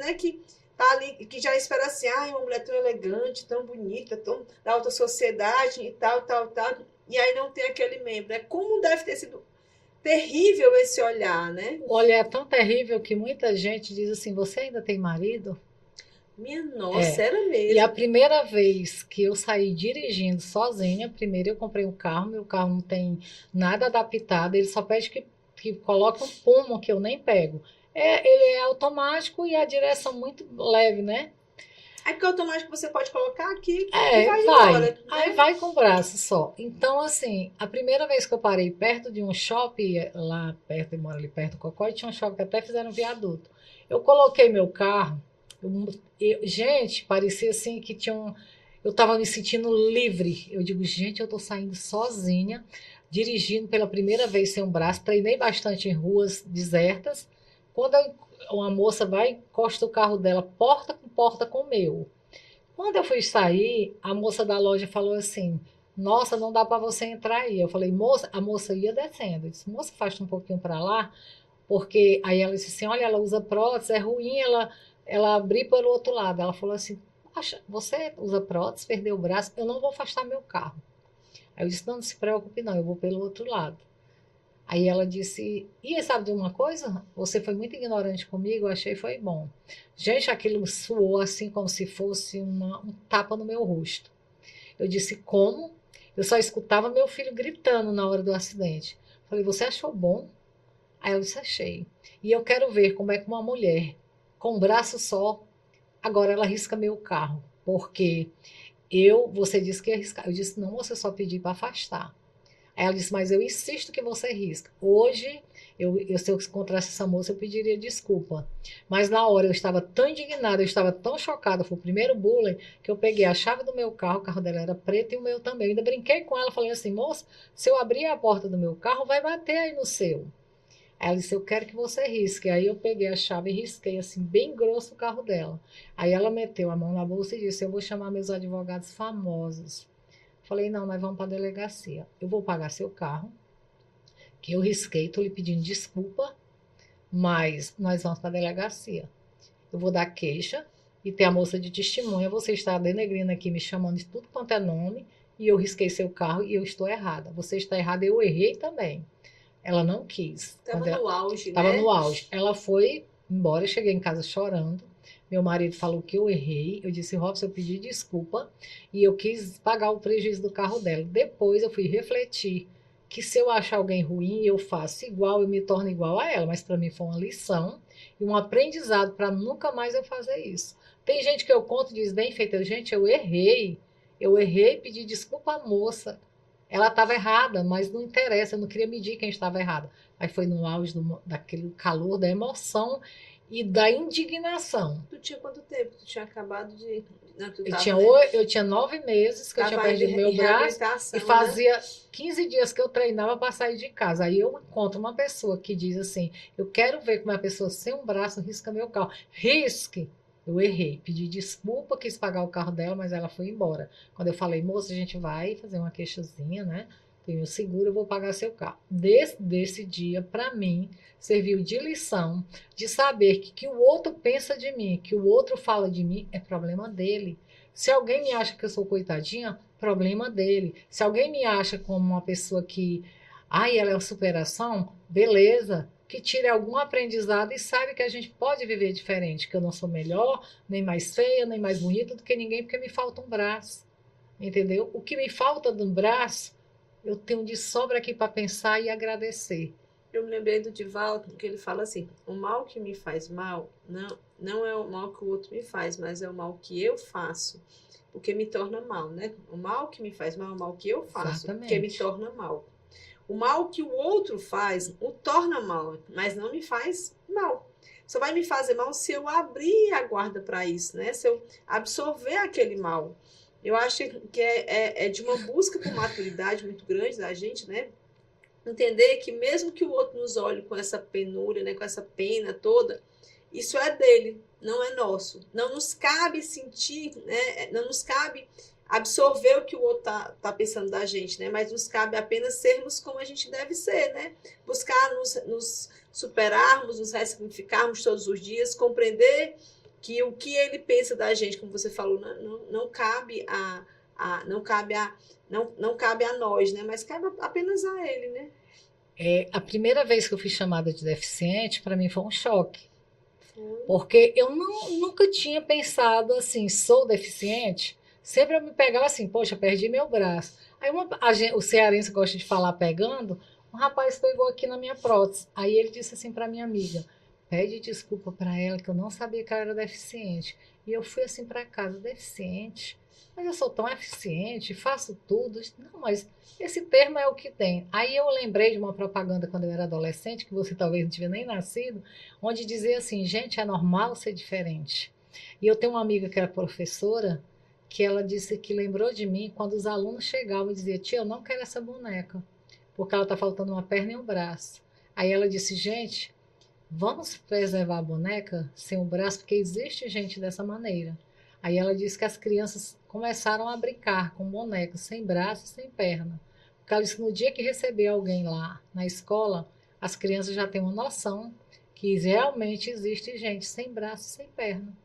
né, que tá ali, que já espera assim, uma mulher tão elegante, tão bonita, tão da alta sociedade e tal, tal, tal, e aí não tem aquele membro, né? Como deve ter sido terrível esse olhar, né? O olhar é tão terrível que muita gente diz assim: você ainda tem marido? Minha nossa, É. era E a mesmo. primeira vez que eu saí dirigindo sozinha, primeiro eu comprei um carro, meu carro não tem nada adaptado, ele só pede que coloque um pulmo que eu nem pego. Ele é automático e a direção muito leve, né? Aí que automático você pode colocar aqui e É, vai vai. embora, Aí né? vai com o braço só. Então, assim, a primeira vez que eu parei perto de um shopping, lá perto, eu moro ali perto do Cocó, e tinha um shopping que até fizeram um viaduto. Eu coloquei meu carro, gente, parecia assim que tinha um. Eu estava me sentindo livre. Eu digo, gente, eu estou saindo sozinha, dirigindo pela primeira vez sem um braço. Treinei bastante em ruas desertas. Quando uma moça vai, encosta o carro dela, porta com o meu. Quando eu fui sair, a moça da loja falou assim: Nossa, não dá para você entrar aí. Eu falei: Moça, a moça ia descendo. Eu disse: Moça, faz um pouquinho para lá, porque aí ela disse assim: Olha, ela usa prótese, é ruim ela abrir pelo outro lado. Ela falou assim: Você usa prótese, perdeu o braço, eu não vou afastar meu carro. Aí eu disse: Não, não se preocupe, não, eu vou pelo outro lado. Aí ela disse: E sabe de uma coisa? Você foi muito ignorante comigo, eu achei foi bom. Gente, aquilo suou assim como se fosse um tapa no meu rosto. Eu disse: Como? Eu só escutava meu filho gritando na hora do acidente. Falei: Você achou bom? Aí eu disse: Achei. E eu quero ver como é que uma mulher com um braço só, agora ela risca meu carro. Porque Você disse que ia riscar. Eu disse, não, você só pediu para afastar. Aí ela disse, mas eu insisto que você risca. Hoje, se eu encontrasse essa moça, eu pediria desculpa. Mas na hora eu estava tão indignada, eu estava tão chocada, foi o primeiro bullying, que eu peguei a chave do meu carro, o carro dela era preto e o meu também. Eu ainda brinquei com ela, falei assim, moça, se eu abrir a porta do meu carro, vai bater aí no seu. Aí ela disse, eu quero que você risque. Aí eu peguei a chave e risquei, assim, bem grosso o carro dela. Aí ela meteu a mão na bolsa e disse, eu vou chamar meus advogados famosos. Falei, não, nós vamos para a delegacia. Eu vou pagar seu carro, que eu risquei, estou lhe pedindo desculpa, mas nós vamos para a delegacia. Eu vou dar queixa e ter a moça de testemunha. Você está denegrindo aqui, me chamando de tudo quanto é nome, e eu risquei seu carro e eu estou errada. Você está errada, eu errei também. Ela não quis. Estava no auge, Estava né? no auge. Ela foi embora, eu cheguei em casa chorando. Meu marido falou que eu errei. Eu disse, Robson, eu pedi desculpa e eu quis pagar o prejuízo do carro dela. Depois eu fui refletir que se eu achar alguém ruim, eu faço igual, eu me torno igual a ela. Mas para mim foi uma lição e um aprendizado para nunca mais eu fazer isso. Tem gente que eu conto e diz, bem feita, gente, eu errei. Eu errei, pedi desculpa à moça. Ela estava errada, mas não interessa, eu não queria medir quem estava errado. Aí foi no auge daquele calor, da emoção e da indignação. Tu tinha quanto tempo? Tu tinha acabado de... Não, tu Eu tava, tinha, né? eu tinha 9 meses que eu tinha Tava ainda perdido meu em braço reabilitação, e né? fazia 15 dias que eu treinava para sair de casa. Aí eu encontro uma pessoa que diz assim, eu quero ver como uma pessoa sem um braço risca meu carro. Risque! Eu errei, pedi desculpa, quis pagar o carro dela, mas ela foi embora. Quando eu falei, moça, a gente vai fazer uma queixazinha, né? Tenho seguro, eu vou pagar seu carro. Desse dia, para mim, serviu de lição, de saber que o outro pensa de mim, que o outro fala de mim, é problema dele. Se alguém me acha que eu sou coitadinha, problema dele. Se alguém me acha como uma pessoa que, ai, ela é uma superação, beleza. Que tire algum aprendizado e saiba que a gente pode viver diferente, que eu não sou melhor, nem mais feia, nem mais bonita do que ninguém, porque me falta um braço. Entendeu? O que me falta de um braço, eu tenho de sobra aqui para pensar e agradecer. Eu me lembrei do Divaldo, que ele fala assim, o mal que me faz mal, não é o mal que o outro me faz, mas é o mal que eu faço, porque me torna mal, né? O mal que me faz mal é o mal que eu faço, porque me Exatamente. torna mal. O mal que o outro faz o torna mal, mas não me faz mal. Só vai me fazer mal se eu abrir a guarda para isso, né? Se eu absorver aquele mal. Eu acho que é de uma busca por maturidade muito grande da gente, né? Entender que mesmo que o outro nos olhe com essa penúria, né, com essa pena toda, isso é dele, não é nosso. Não nos cabe sentir, né, não nos cabe absorver o que o outro tá pensando da gente, né, mas nos cabe apenas sermos como a gente deve ser, né, buscar nos superarmos, nos ressignificarmos todos os dias, compreender que o que ele pensa da gente, como você falou, não cabe não cabe a nós, né? Mas cabe apenas a ele, né? A primeira vez que eu fui chamada de deficiente, para mim foi um choque. Foi. Porque eu nunca tinha pensado assim, sou deficiente. Sempre eu me pegava assim, poxa, perdi meu braço. Aí o cearense gosta de falar pegando, um rapaz pegou aqui na minha prótese. Aí ele disse assim para minha amiga, pede desculpa para ela que eu não sabia que ela era deficiente. E eu fui assim para casa, deficiente? Mas eu sou tão eficiente, faço tudo. Não, mas esse termo é o que tem. Aí eu lembrei de uma propaganda quando eu era adolescente, que você talvez não tivesse nem nascido, onde dizia assim, gente, é normal ser diferente. E eu tenho uma amiga que era professora, que ela disse que lembrou de mim quando os alunos chegavam e diziam, tia, eu não quero essa boneca, porque ela está faltando uma perna e um braço. Aí ela disse, gente, vamos preservar a boneca sem o braço, porque existe gente dessa maneira. Aí ela disse que as crianças começaram a brincar com bonecos sem braço e sem perna. Porque ela disse que no dia que receber alguém lá na escola, as crianças já têm uma noção que realmente existe gente sem braço e sem perna.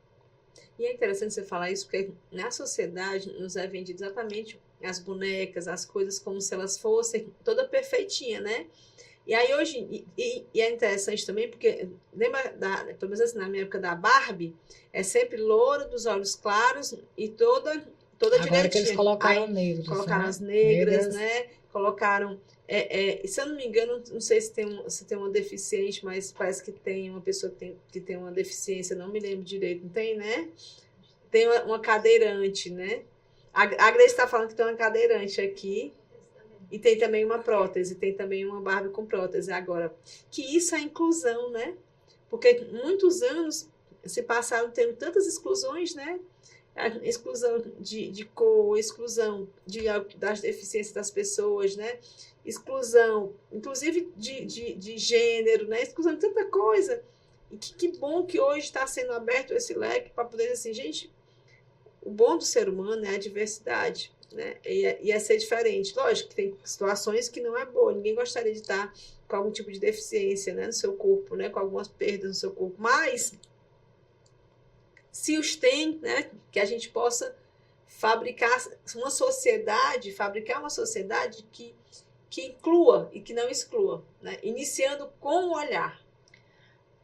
E é interessante você falar isso, porque na sociedade nos é vendido exatamente as bonecas, as coisas como se elas fossem toda perfeitinha, né? E aí hoje, e é interessante também, porque lembra, pelo menos assim, na minha época da Barbie, é sempre loura, dos olhos claros e toda Agora que eles direitinha. colocaram Aí negros, colocaram né? as negras, Negras. né? Colocaram, se eu não me engano, não sei se tem uma deficiente, mas parece que tem uma pessoa que tem uma deficiência, não me lembro direito, não tem, né? Tem uma cadeirante, né? A Grace está falando que tem uma cadeirante aqui e tem também uma prótese, tem também uma Barbie com prótese agora. Que isso é inclusão, né? Porque muitos anos se passaram tendo tantas exclusões, né? A exclusão de cor, exclusão das deficiências das pessoas, né? Exclusão, inclusive de gênero, né? Exclusão de tanta coisa. E que bom que hoje está sendo aberto esse leque para poder dizer assim, gente, o bom do ser humano é a diversidade, né? E é ser diferente. Lógico que tem situações que não é boa, ninguém gostaria de estar com algum tipo de deficiência, né, no seu corpo, né, com algumas perdas no seu corpo, mas se os tem, né, que a gente possa fabricar uma sociedade que inclua e que não exclua, né, iniciando com o olhar.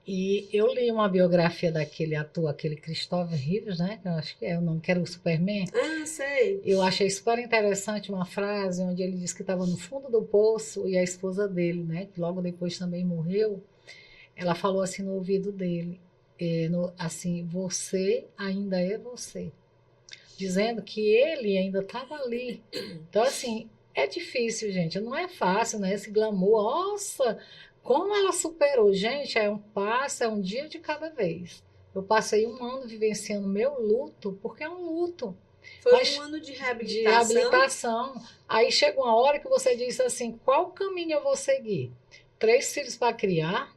E eu li uma biografia daquele ator, aquele Christopher Reeves, né? Que eu acho que é o nome, que era o Superman. Ah, sei. Eu achei super interessante uma frase onde ele disse que estava no fundo do poço e a esposa dele, né? Que logo depois também morreu. Ela falou assim no ouvido dele, assim, você ainda é você. Dizendo que ele ainda estava ali. Então, assim, é difícil, gente. Não é fácil, né? Esse glamour. Nossa, como ela superou. Gente, é um passo, é um dia de cada vez. Eu passei um ano vivenciando meu luto, porque é um luto. Foi Mas um ano de de reabilitação. reabilitação. Aí chega uma hora que você diz assim: qual caminho eu vou seguir? 3 filhos para criar,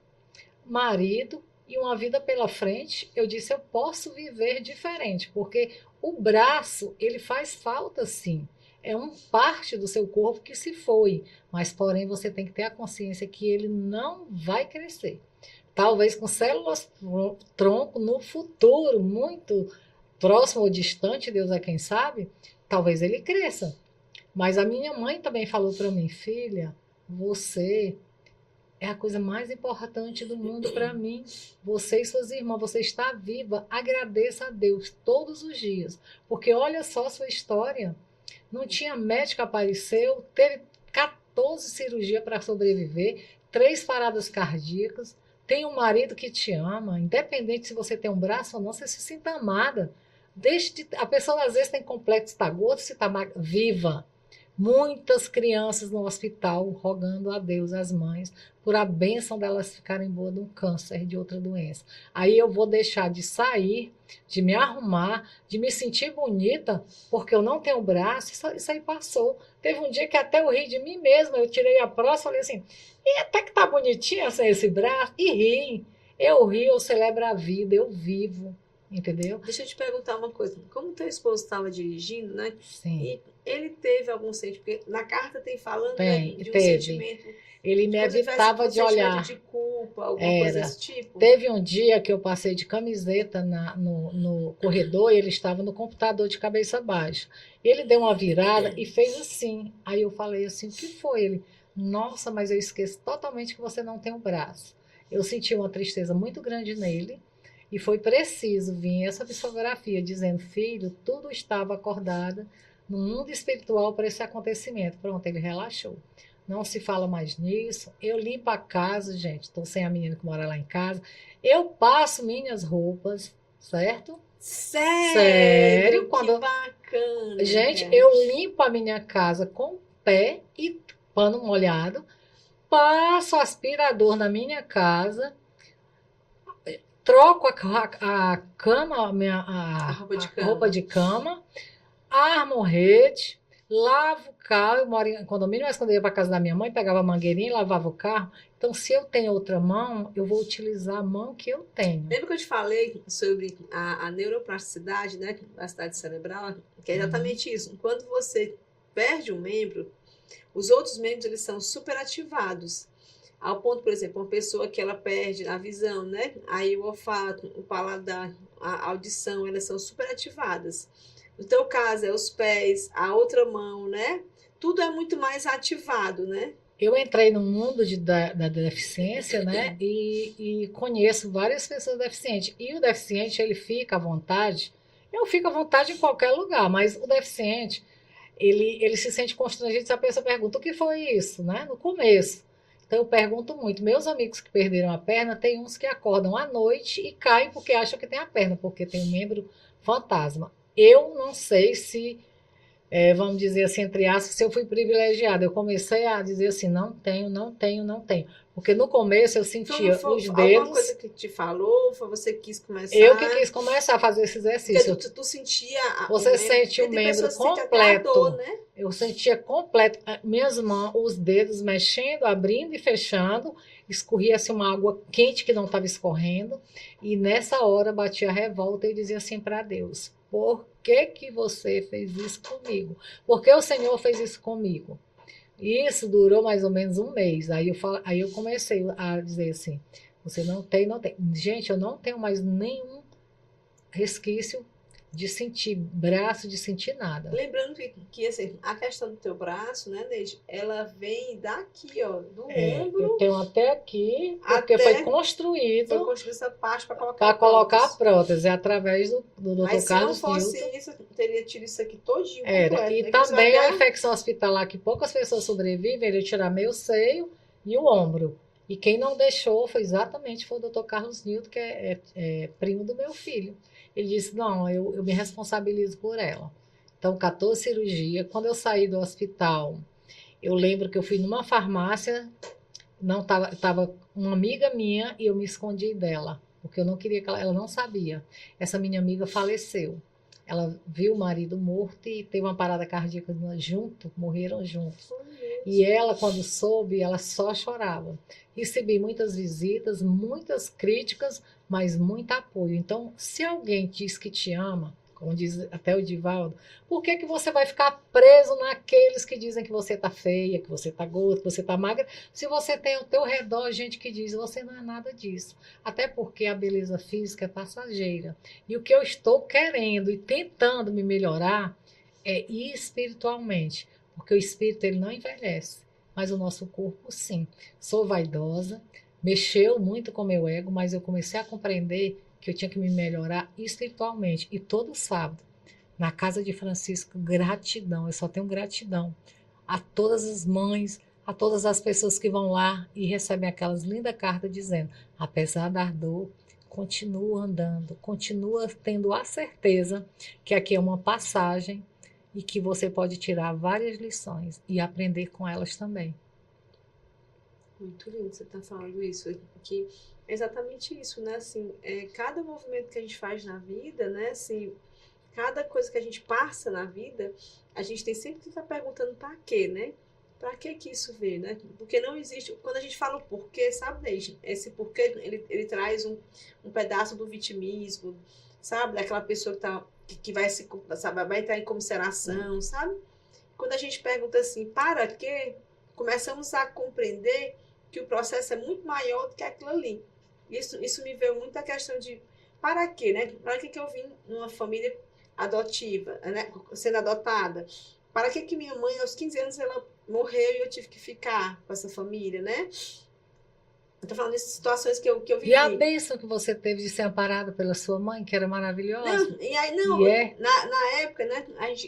marido e uma vida pela frente. Eu disse: eu posso viver diferente, porque o braço, ele faz falta sim. É uma parte do seu corpo que se foi, mas porém você tem que ter a consciência que ele não vai crescer. Talvez com células tronco no futuro, muito próximo ou distante, Deus é quem sabe, talvez ele cresça. Mas a minha mãe também falou para mim: filha, você é a coisa mais importante do mundo para mim. Você e suas irmãs, você está viva, agradeça a Deus todos os dias. Porque olha só a sua história. Não tinha médico, apareceu, teve 14 cirurgias para sobreviver, 3 paradas cardíacas, tem um marido que te ama, independente se você tem um braço ou não, você se sinta amada. A pessoa às vezes tem complexo, está gorda, se está viva. Muitas crianças no hospital rogando a Deus, as mães, por a bênção delas ficarem boas de um câncer, de outra doença. Aí eu vou deixar de sair, de me arrumar, de me sentir bonita, porque eu não tenho braço. Isso aí passou. Teve um dia que até eu ri de mim mesma, eu tirei a próstata e falei assim, e até que tá bonitinha sem esse braço, e ri. Eu rio, eu celebro a vida, eu vivo, entendeu? Deixa eu te perguntar uma coisa. Como teu esposo estava dirigindo, né? Sim. E ele teve algum sentimento, porque na carta tem falando, Tem, né, de um teve. sentimento, Ele me como se tivesse evitava um de sentimento olhar. de culpa, alguma coisa desse tipo. Teve um dia que eu passei de camiseta no corredor e ele estava no computador de cabeça baixa. Ele deu uma virada e fez assim. Aí eu falei assim: o que foi? Ele: nossa, mas eu esqueço totalmente que você não tem um braço. Eu senti uma tristeza muito grande nele e foi preciso vir essa psicografia dizendo: filho, tudo estava acordado no mundo espiritual para esse acontecimento. Pronto, ele relaxou. Não se fala mais nisso. Eu limpo a casa, gente. Estou sem a menina que mora lá em casa. Eu passo minhas roupas, certo? Sério? Quando Que bacana. gente, eu limpo a minha casa com pé e pano molhado, passo aspirador na minha casa, troco a cama, A roupa de cama. roupa de cama, armo rede, lavo o carro. Eu moro em condomínio, mas quando eu ia para casa da minha mãe, pegava a mangueirinha e lavava o carro. Então, se eu tenho outra mão, eu vou utilizar a mão que eu tenho. Lembra que eu te falei sobre a neuroplasticidade, né, da cidade cerebral, que é exatamente isso. Quando você perde um membro, os outros membros eles são superativados. Ao ponto, por exemplo, uma pessoa que ela perde a visão, né? Aí o olfato, o paladar, a audição, elas são superativadas. No teu caso, é os pés, a outra mão, né? Tudo é muito mais ativado, né? Eu entrei no mundo da deficiência, né? E conheço várias pessoas deficientes. E o deficiente, ele fica à vontade. Eu fico à vontade em qualquer lugar, mas o deficiente, ele se sente constrangido se a pessoa pergunta: o que foi isso, né? No começo. Então eu pergunto muito. Meus amigos que perderam a perna, tem uns que acordam à noite e caem porque acham que tem a perna, porque tem um membro fantasma. Eu não sei se vamos dizer assim, entre aspas, se eu fui privilegiada. Eu comecei a dizer assim, não tenho, não tenho, não tenho. Porque no começo eu sentia Foi os alguma coisa dedos, que te falou? Foi você que quis eu que começar? quis começar a fazer esse Porque exercício. tu sentia o Você membro. sente Porque o tem membro pessoas que sentem até a dor, completo. né? Eu sentia completo, minhas mãos, os dedos mexendo, abrindo e fechando. Escorria-se uma água quente que não estava escorrendo. E nessa hora batia a revolta e dizia assim para Deus: por que que você fez isso comigo? Por que o Senhor fez isso comigo? E isso durou mais ou menos um mês. Aí eu comecei a dizer assim: você não tem, não tem. Gente, eu não tenho mais nenhum resquício de sentir braço, de sentir nada. Lembrando que assim, a questão do teu braço, né, Neide, ela vem daqui, ó, do Eu ombro tenho até aqui, porque foi até foi construído construir essa parte para colocar a para colocar a prótese. prótese, através do Mas Dr. se não Carlos fosse Newton. isso, eu teria tido isso aqui todinho Era. completo, E né? Que você vai também ver a infecção hospitalar, que poucas pessoas sobrevivem, ele tirar meu seio e o ombro. E quem não deixou foi o Dr. Carlos Newton, que é primo do meu filho. Ele disse: não, eu me responsabilizo por ela. Então, 14 cirurgias. Quando eu saí do hospital, eu lembro que eu fui numa farmácia, não tava uma amiga minha e eu me escondi dela, porque eu não queria que ela não sabia. Essa minha amiga faleceu. Ela viu o marido morto e teve uma parada cardíaca junto, morreram juntos. foi E mesmo. ela, quando soube, ela só chorava. Recebi muitas visitas, muitas críticas, mas muito apoio. Então, se alguém diz que te ama, como diz até o Divaldo, por que que você vai ficar preso naqueles que dizem que você está feia, que você está gorda, que você está magra, se você tem ao teu redor gente que diz você não é nada disso? Até porque a beleza física é passageira. E o que eu estou querendo e tentando me melhorar é espiritualmente, porque o espírito ele não envelhece, mas o nosso corpo sim. Sou vaidosa, mexeu muito com o meu ego, mas eu comecei a compreender que eu tinha que me melhorar espiritualmente. E todo sábado, na casa de Francisco, gratidão, eu só tenho gratidão a todas as mães, a todas as pessoas que vão lá e recebem aquelas lindas cartas dizendo: apesar da dor, continua andando, continua tendo a certeza que aqui é uma passagem e que você pode tirar várias lições e aprender com elas também. Muito lindo você estar falando isso, que é exatamente isso, né? Assim, cada movimento que a gente faz na vida, né? Assim, cada coisa que a gente passa na vida, a gente tem sempre que estar perguntando para quê, né? Para que isso veio, né? Porque não existe. Quando a gente fala o porquê, sabe, Neide? Esse porquê, ele traz um pedaço do vitimismo, sabe? Daquela pessoa que vai se, sabe, vai entrar em comiseração, sabe? Quando a gente pergunta assim, para quê? Começamos a compreender que o processo é muito maior do que aquilo ali. Isso me veio muito a questão de para quê, né? Para que eu vim numa família adotiva, né? Sendo adotada? Para que minha mãe, aos 15 anos, ela morreu e eu tive que ficar com essa família, né? Eu tô falando de situações que eu E a vivi. bênção que você teve de ser amparada pela sua mãe, que era maravilhosa, Não, e aí, não, e é. na época, né,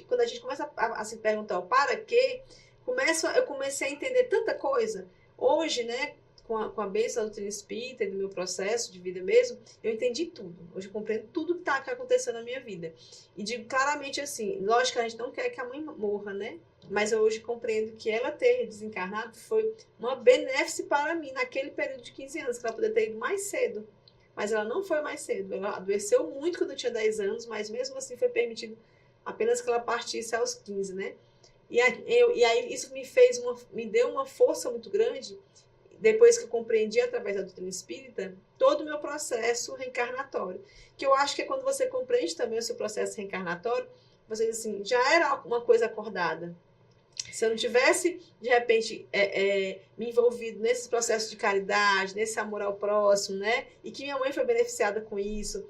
quando a gente começa a se perguntar o para quê, eu comecei a entender tanta coisa. Hoje, né, com a bênção do doutrina espírita e do meu processo de vida mesmo, eu entendi tudo. Hoje eu compreendo tudo que aconteceu na minha vida. E digo claramente assim, lógico que a gente não quer que a mãe morra, né? Mas eu hoje compreendo que ela ter desencarnado foi uma benéfice para mim naquele período de 15 anos, que ela poderia ter ido mais cedo. Mas ela não foi mais cedo. Ela adoeceu muito quando eu tinha 10 anos, mas mesmo assim foi permitido apenas que ela partisse aos 15, né? E aí isso me deu uma força muito grande, depois que eu compreendi através da doutrina espírita, todo o meu processo reencarnatório. Que eu acho que é quando você compreende também o seu processo reencarnatório, você diz assim, já era uma coisa acordada. Se eu não tivesse, de repente, me envolvido nesse processo de caridade, nesse amor ao próximo, né? E que minha mãe foi beneficiada com isso,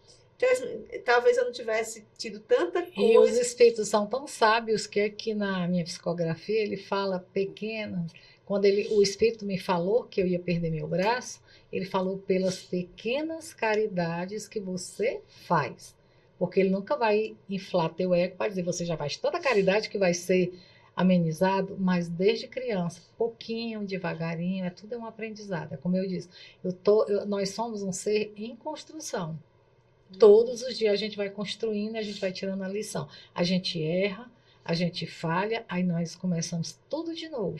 talvez eu não tivesse tido tanta E os coisa. espíritos são tão sábios que aqui na minha psicografia ele fala pequenas. Quando o espírito me falou que eu ia perder meu braço, ele falou pelas pequenas caridades que você faz. Porque ele nunca vai inflar teu ego para dizer você já faz tanta caridade que vai ser amenizado, mas desde criança, pouquinho, devagarinho, tudo é um aprendizado. É como eu disse, nós somos um ser em construção. Todos os dias a gente vai construindo, a gente vai tirando a lição. A gente erra, a gente falha, aí nós começamos tudo de novo.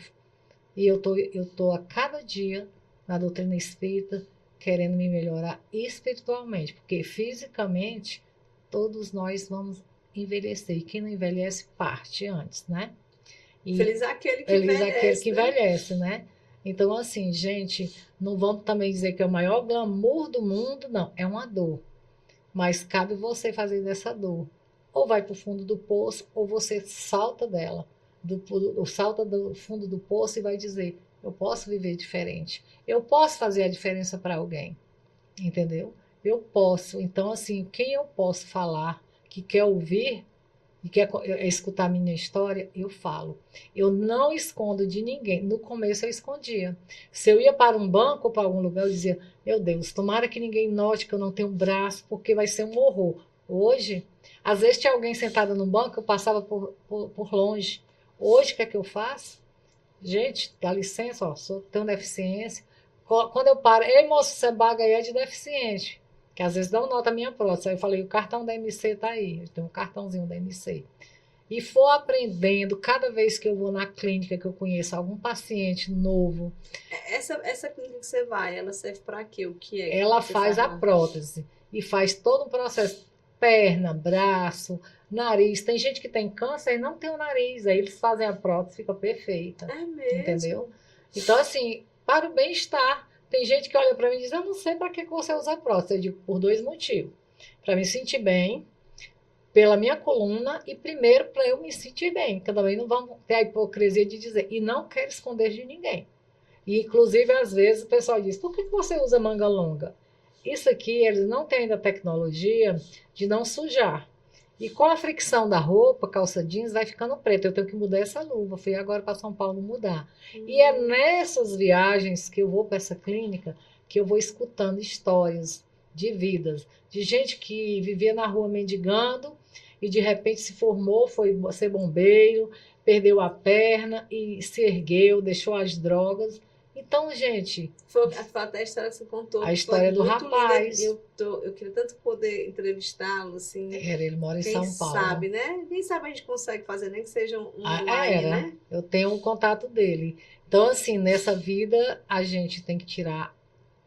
E eu tô a cada dia na doutrina espírita querendo me melhorar espiritualmente, porque fisicamente todos nós vamos envelhecer. E quem não envelhece parte antes, né? E Feliz é aquele que feliz é aquele envelhece, que né? envelhece, né? Então, assim, gente, não vamos também dizer que é o maior glamour do mundo, não. É uma dor. Mas cabe você fazer dessa dor. Ou vai para o fundo do poço, ou você salta dela. Salta do fundo do poço e vai dizer: eu posso viver diferente. Eu posso fazer a diferença para alguém. Entendeu? Eu posso. Então, assim, quem eu posso falar que quer ouvir e quer escutar a minha história, eu falo. Eu não escondo de ninguém. No começo eu escondia. Se eu ia para um banco ou para algum lugar, eu dizia: meu Deus, tomara que ninguém note que eu não tenho braço, porque vai ser um horror. Hoje, às vezes tinha alguém sentado no banco, eu passava por longe. Hoje, o que é que eu faço? Gente, dá licença, ó, tenho deficiência. Quando eu paro, ei moço, você baga aí é de deficiente. Que às vezes não nota a minha prótese. Aí eu falei: o cartão da MC tá aí. Eu tenho um cartãozinho da MC. E for aprendendo, cada vez que eu vou na clínica, que eu conheço algum paciente novo, Essa clínica que você vai, ela serve para quê? O que é que ela você faz faz a lá? prótese e faz todo um processo, perna, braço, nariz. Tem gente que tem câncer e não tem o nariz, aí eles fazem a prótese, fica perfeita, É entendeu? mesmo? Então, assim, para o bem-estar. Tem gente que olha para mim e diz: eu não sei para que você usa prótese. Eu digo: por dois motivos. Para me sentir bem, pela minha coluna, e primeiro para eu me sentir bem, que também não vamos ter a hipocrisia de dizer, e não quero esconder de ninguém. E, inclusive, às vezes o pessoal diz: por que você usa manga longa? Isso aqui, eles não têm ainda tecnologia de não sujar. E com a fricção da roupa, calça jeans, vai ficando preta. Eu tenho que mudar essa luva. Fui agora para São Paulo mudar. E é Hum, nessas viagens que eu vou para essa clínica que eu vou escutando histórias de vidas, de gente que vivia na rua mendigando e de repente se formou, foi ser bombeiro, perdeu a perna e se ergueu, deixou as drogas. Então, gente, foi até a história que você a contou, foi história do muito linda. rapaz, Eu queria tanto poder entrevistá-lo, assim. ele mora em Quem São Paulo. sabe, né? Quem sabe a gente consegue fazer, nem que seja um online, Era, né? eu tenho o contato dele. Então, assim, nessa vida, a gente tem que tirar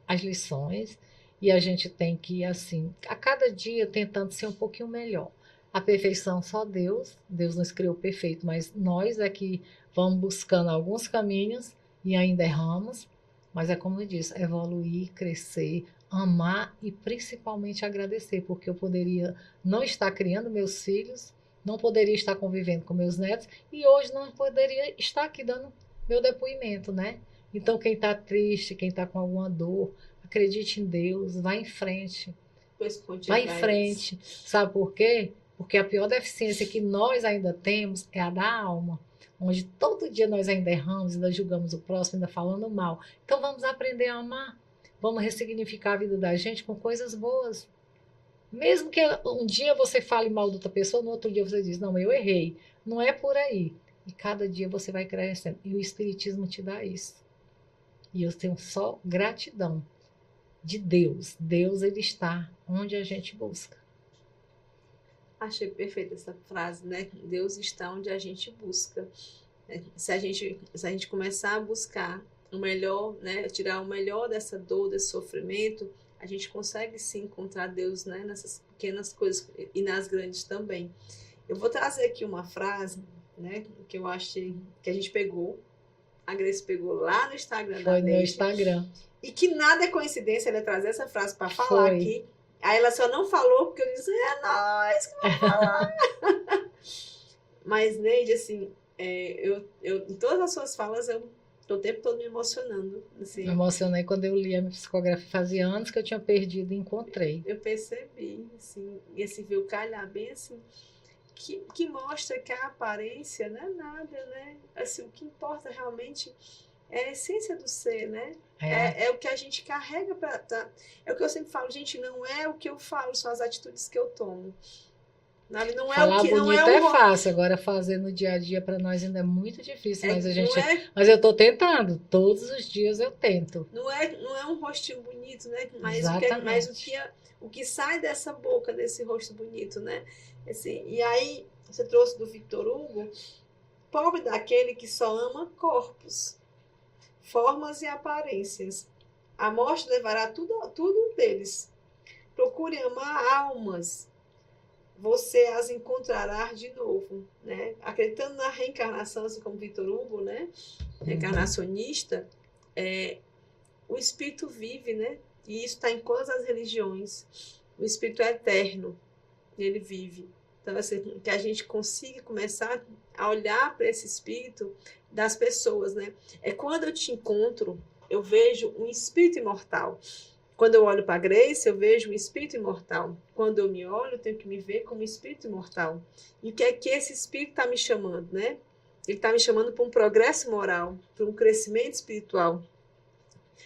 as lições e a gente tem que ir, assim, a cada dia tentando ser um pouquinho melhor. A perfeição só Deus, Deus nos criou perfeito, mas nós é que vamos buscando alguns caminhos e ainda erramos, mas é como eu disse: evoluir, crescer, amar e principalmente agradecer, porque eu poderia não estar criando meus filhos, não poderia estar convivendo com meus netos e hoje não poderia estar aqui dando meu depoimento, né? Então, quem está triste, quem está com alguma dor, acredite em Deus, vá em frente, Pois conte vá em para eles. frente. Sabe por quê? Porque a pior deficiência que nós ainda temos é a da alma, onde todo dia nós ainda erramos, ainda julgamos o próximo, ainda falando mal. Então, vamos aprender a amar, vamos ressignificar a vida da gente com coisas boas. Mesmo que um dia você fale mal de outra pessoa, no outro dia você diz: não, eu errei. Não é por aí. E cada dia você vai crescendo. E o Espiritismo te dá isso. E eu tenho só gratidão de Deus. Deus, ele está onde a gente busca. Achei perfeita essa frase, né? Deus está onde a gente busca. Se a gente começar a buscar o melhor, né? Tirar o melhor dessa dor, desse sofrimento, a gente consegue sim encontrar Deus, né? Nessas pequenas coisas e nas grandes também. Eu vou trazer aqui uma frase, né? Que eu achei que a gente pegou. A Grace pegou lá no Instagram da Foi no meu Neide. Instagram. E que nada é coincidência ela trazer essa frase para falar Foi. aqui. Aí ela só não falou porque eu disse: é nós que vamos falar. Mas, Neide, assim, em todas as suas falas, eu tô o tempo todo me emocionando. Me Assim, emocionei quando eu li a minha psicografia. Fazia anos que eu tinha perdido e encontrei. eu percebi, assim, e esse viu calhar bem assim, que mostra que a aparência não é nada, né? Assim, o que importa realmente é a essência do ser, né? É. É o que a gente carrega para. É o que eu sempre falo: gente, não é o que eu falo, são as atitudes que eu tomo. Não é o Falar que, não é bonito o, é fácil, agora fazer no dia a dia para nós ainda é muito difícil, mas a não gente, é mas eu estou tentando, todos os dias eu tento. não é um rostinho bonito, né? Mas Exatamente. o que sai dessa boca, desse rosto bonito, né? Assim, e aí, você trouxe do Victor Hugo, pobre daquele que só ama corpos, formas e aparências. A morte levará tudo deles. Procure amar almas, você as encontrará de novo, né? Acreditando na reencarnação, assim como Victor Hugo, né? Reencarnacionista, o espírito vive, né? E isso está em todas as religiões. O espírito é eterno, ele vive. Então, assim, que a gente consiga começar a olhar para esse espírito das pessoas, né? É quando eu te encontro, eu vejo um espírito imortal. Quando eu olho para a Grace, eu vejo um espírito imortal. Quando eu me olho, eu tenho que me ver como um espírito imortal. E o que é que esse espírito está me chamando, né? Ele está me chamando para um progresso moral, para um crescimento espiritual,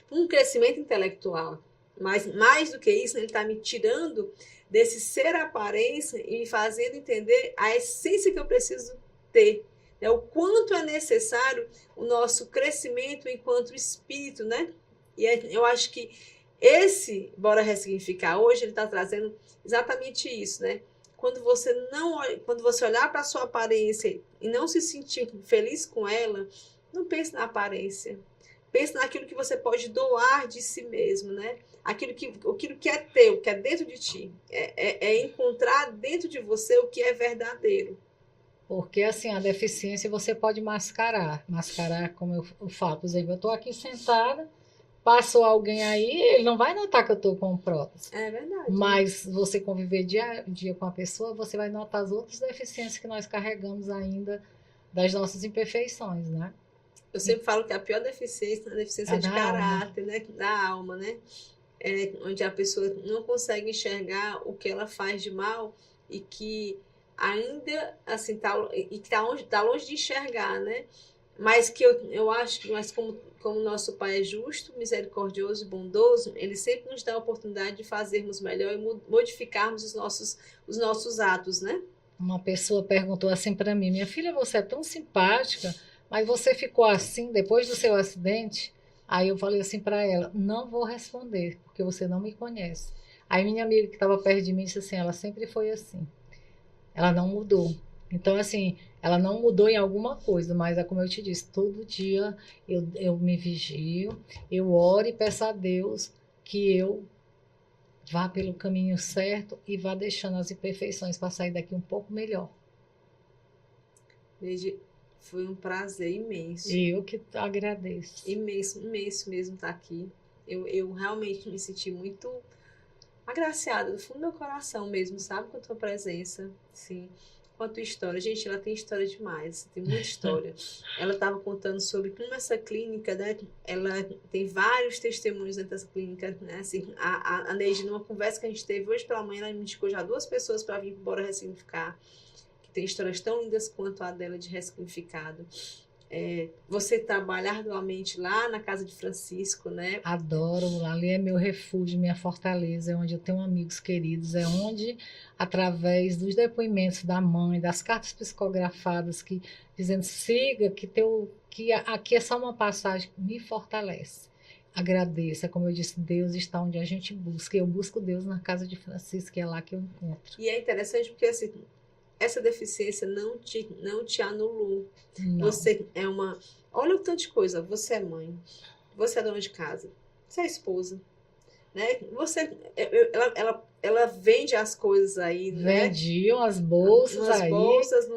para um crescimento intelectual. Mas, mais do que isso, ele está me tirando desse ser aparência e me fazendo entender a essência que eu preciso ter. Né? O quanto é necessário o nosso crescimento enquanto espírito, né? E eu acho que esse Bora Ressignificar hoje, ele está trazendo exatamente isso, né? Quando você olhar para a sua aparência e não se sentir feliz com ela, não pense na aparência. Pense naquilo que você pode doar de si mesmo, né? Aquilo que é teu, que é dentro de ti. É encontrar dentro de você o que é verdadeiro. Porque, assim, a deficiência você pode mascarar. Mascarar, como eu falo, por exemplo, eu estou aqui sentada, passou alguém aí, ele não vai notar que eu estou com prótese. É verdade. Mas você conviver dia a dia com a pessoa, você vai notar as outras deficiências que nós carregamos ainda das nossas imperfeições, né? Eu sempre falo que a pior deficiência é a deficiência de caráter, alma. Né? Da alma, né? Onde a pessoa não consegue enxergar o que ela faz de mal e que ainda assim tá longe de enxergar, né? Mas que eu acho que nós, como nosso Pai é justo, misericordioso e bondoso, ele sempre nos dá a oportunidade de fazermos melhor e modificarmos os nossos atos, né? Uma pessoa perguntou assim para mim: minha filha, você é tão simpática, mas você ficou assim depois do seu acidente? Aí eu falei assim para ela: não vou responder, porque você não me conhece. Aí minha amiga que estava perto de mim disse assim: ela sempre foi assim. Ela não mudou. Então, assim, ela não mudou em alguma coisa, mas é como eu te disse, todo dia eu me vigio, eu oro e peço a Deus que eu vá pelo caminho certo e vá deixando as imperfeições para sair daqui um pouco melhor. Neide, foi um prazer imenso. E eu que agradeço. Imenso, imenso mesmo estar aqui. Eu realmente me senti muito agraciada, do fundo do meu coração mesmo, sabe? Com a tua presença, sim. Com a tua história. Gente, ela tem história demais, tem muita história. Ela estava contando sobre como essa clínica, né? Ela tem vários testemunhos dentro dessa clínica, né? Assim, a Neide, numa conversa que a gente teve hoje pela manhã, ela me indicou já 2 pessoas para vir embora ressignificar, que tem histórias tão lindas quanto a dela de ressignificado. Você trabalha arduamente lá na casa de Francisco, né? Adoro, ali é meu refúgio, minha fortaleza, é onde eu tenho amigos queridos, é onde, através dos depoimentos da mãe, das cartas psicografadas, que dizendo siga, que aqui é só uma passagem, me fortalece. Agradeço, é como eu disse, Deus está onde a gente busca, eu busco Deus na casa de Francisco, que é lá que eu encontro. E é interessante porque, assim, essa deficiência não te anulou. Não. Você é uma... Olha o tanto de coisa. Você é mãe. Você é dona de casa. Você é esposa. Né? Ela vende as coisas aí, né? Vendiam as bolsas Umas aí. bolsas,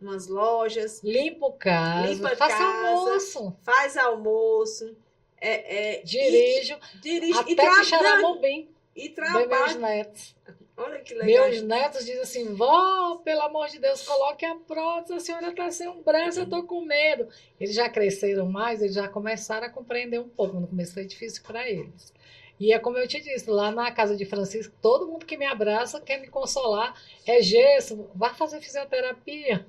umas lojas. Limpa casa, faça almoço. Faz almoço. Dirige e até que Xaramubim. E trabalha. Meus netos. Olha que legal. Meus netos dizem assim: vó, pelo amor de Deus, coloque a prótese, a senhora está sem um braço, eu estou com medo. Eles já cresceram mais, eles já começaram a compreender um pouco. No começo foi difícil para eles. E é como eu te disse, lá na casa de Francisco, todo mundo que me abraça quer me consolar. É gesso, vá fazer fisioterapia.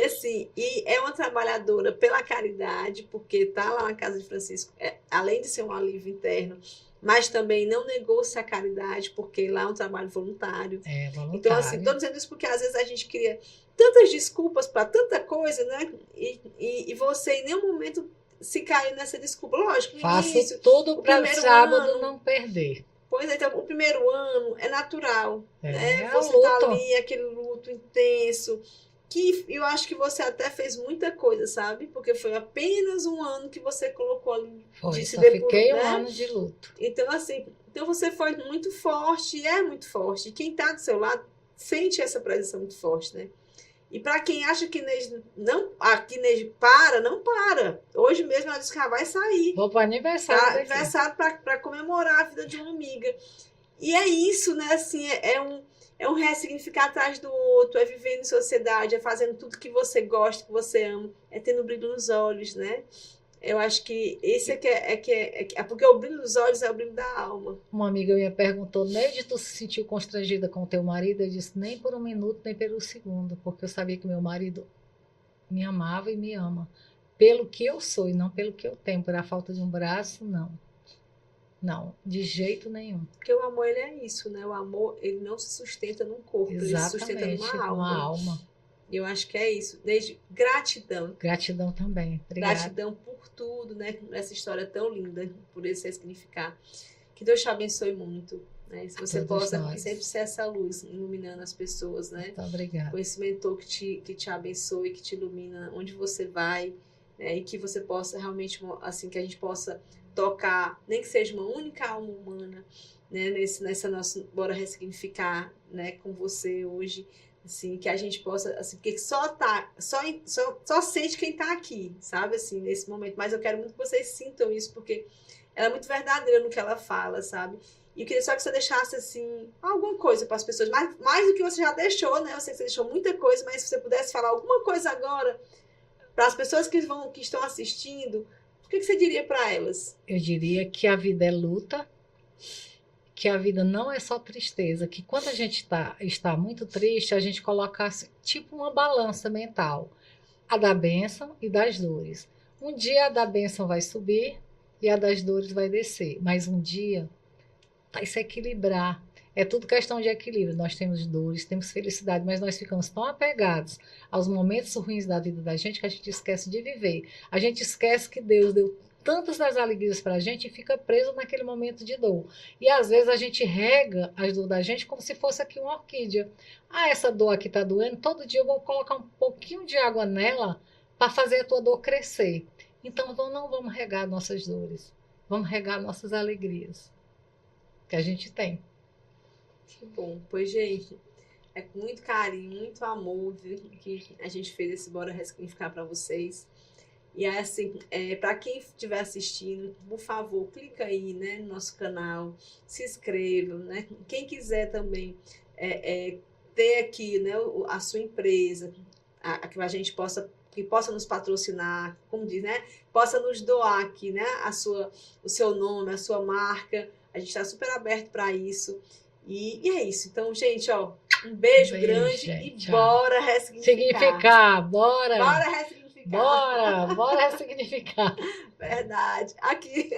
Assim, é uma trabalhadora pela caridade, porque está lá na casa de Francisco, além de ser um alívio interno, mas também não negou-se a caridade, porque lá é um trabalho voluntário. É, voluntário. Então, assim, estou dizendo isso porque às vezes a gente cria tantas desculpas para tanta coisa, né? E você em nenhum momento se caiu nessa desculpa. Lógico, no faço início, tudo para sábado não perder. Pois é, então, o primeiro ano é natural, né? É Você tá luto. ali, aquele luto intenso, que eu acho que você até fez muita coisa, sabe? Porque foi apenas um ano que você colocou ali de Foi, se só depurar, fiquei um né? ano de luto. Então, assim, então você foi muito forte, e é muito forte. E quem tá do seu lado sente essa presença muito forte, né? E para quem acha que Inês não, que Inês para, não para. Hoje mesmo ela disse que ela vai sair Vou para o aniversário para daqui. aniversário para comemorar a vida de uma amiga. E é isso, né? Assim, é um ressignificar atrás do outro, é vivendo em sociedade, é fazendo tudo que você gosta, que você ama, é tendo brilho nos olhos, né? Eu acho que esse é porque o brilho dos olhos é o brilho da alma. Uma amiga minha perguntou, Neide, tu se sentiu constrangida com o teu marido? Eu disse, nem por um minuto, nem pelo segundo, porque eu sabia que meu marido me amava e me ama. Pelo que eu sou e não pelo que eu tenho. Por a falta de um braço, não. Não, de jeito nenhum. Porque o amor, ele é isso, né? O amor, ele não se sustenta num corpo, ele se sustenta numa Exatamente, uma alma. alma. E eu acho que é isso. Desde gratidão. Gratidão também. Obrigada. Gratidão por tudo, né? Por essa história tão linda, por esse significar. Que Deus te abençoe muito. Né? Se você Todos possa nós. sempre ser essa luz iluminando as pessoas, né? Muito obrigada. Com esse mentor que te abençoe, que te ilumina onde você vai, né? E que você possa realmente, assim, que a gente possa tocar, nem que seja uma única alma humana, né? Nessa nossa, bora ressignificar, né? Com você hoje, assim, que a gente possa, assim, porque só sente quem tá aqui, sabe, assim, nesse momento, mas eu quero muito que vocês sintam isso, porque ela é muito verdadeira no que ela fala, sabe? E eu queria só que você deixasse, assim, alguma coisa para as pessoas, mais do que você já deixou, né? Eu sei que você deixou muita coisa, mas se você pudesse falar alguma coisa agora para as pessoas que estão assistindo, o que você diria para elas? Eu diria que a vida é luta, que a vida não é só tristeza, que quando a gente está muito triste, a gente coloca assim, tipo uma balança mental, a da bênção e das dores. Um dia a da bênção vai subir e a das dores vai descer, mas um dia vai se equilibrar. É tudo questão de equilíbrio. Nós temos dores, temos felicidade, mas nós ficamos tão apegados aos momentos ruins da vida da gente que a gente esquece de viver. A gente esquece que Deus deu tantas das alegrias para a gente e fica preso naquele momento de dor. E às vezes a gente rega as dores da gente como se fosse aqui uma orquídea. Ah, essa dor aqui está doendo, todo dia eu vou colocar um pouquinho de água nela para fazer a tua dor crescer. Então não vamos regar nossas dores, vamos regar nossas alegrias que a gente tem. Que bom. Pois, gente, é com muito carinho, muito amor, viu, que a gente fez esse Bora Ressignificar para vocês. E assim, para quem estiver assistindo, por favor, clica aí, né, no nosso canal, se inscreva, né? Quem quiser também ter aqui, né, a sua empresa, que a gente possa nos patrocinar, como diz, né? Possa nos doar aqui, né? O seu nome, a sua marca. A gente está super aberto para isso. E é isso. Então, gente, ó, um beijo grande, gente, e bora ressignificar. Bora! Bora ressignificar. Bora ressignificar. Verdade. Aqui.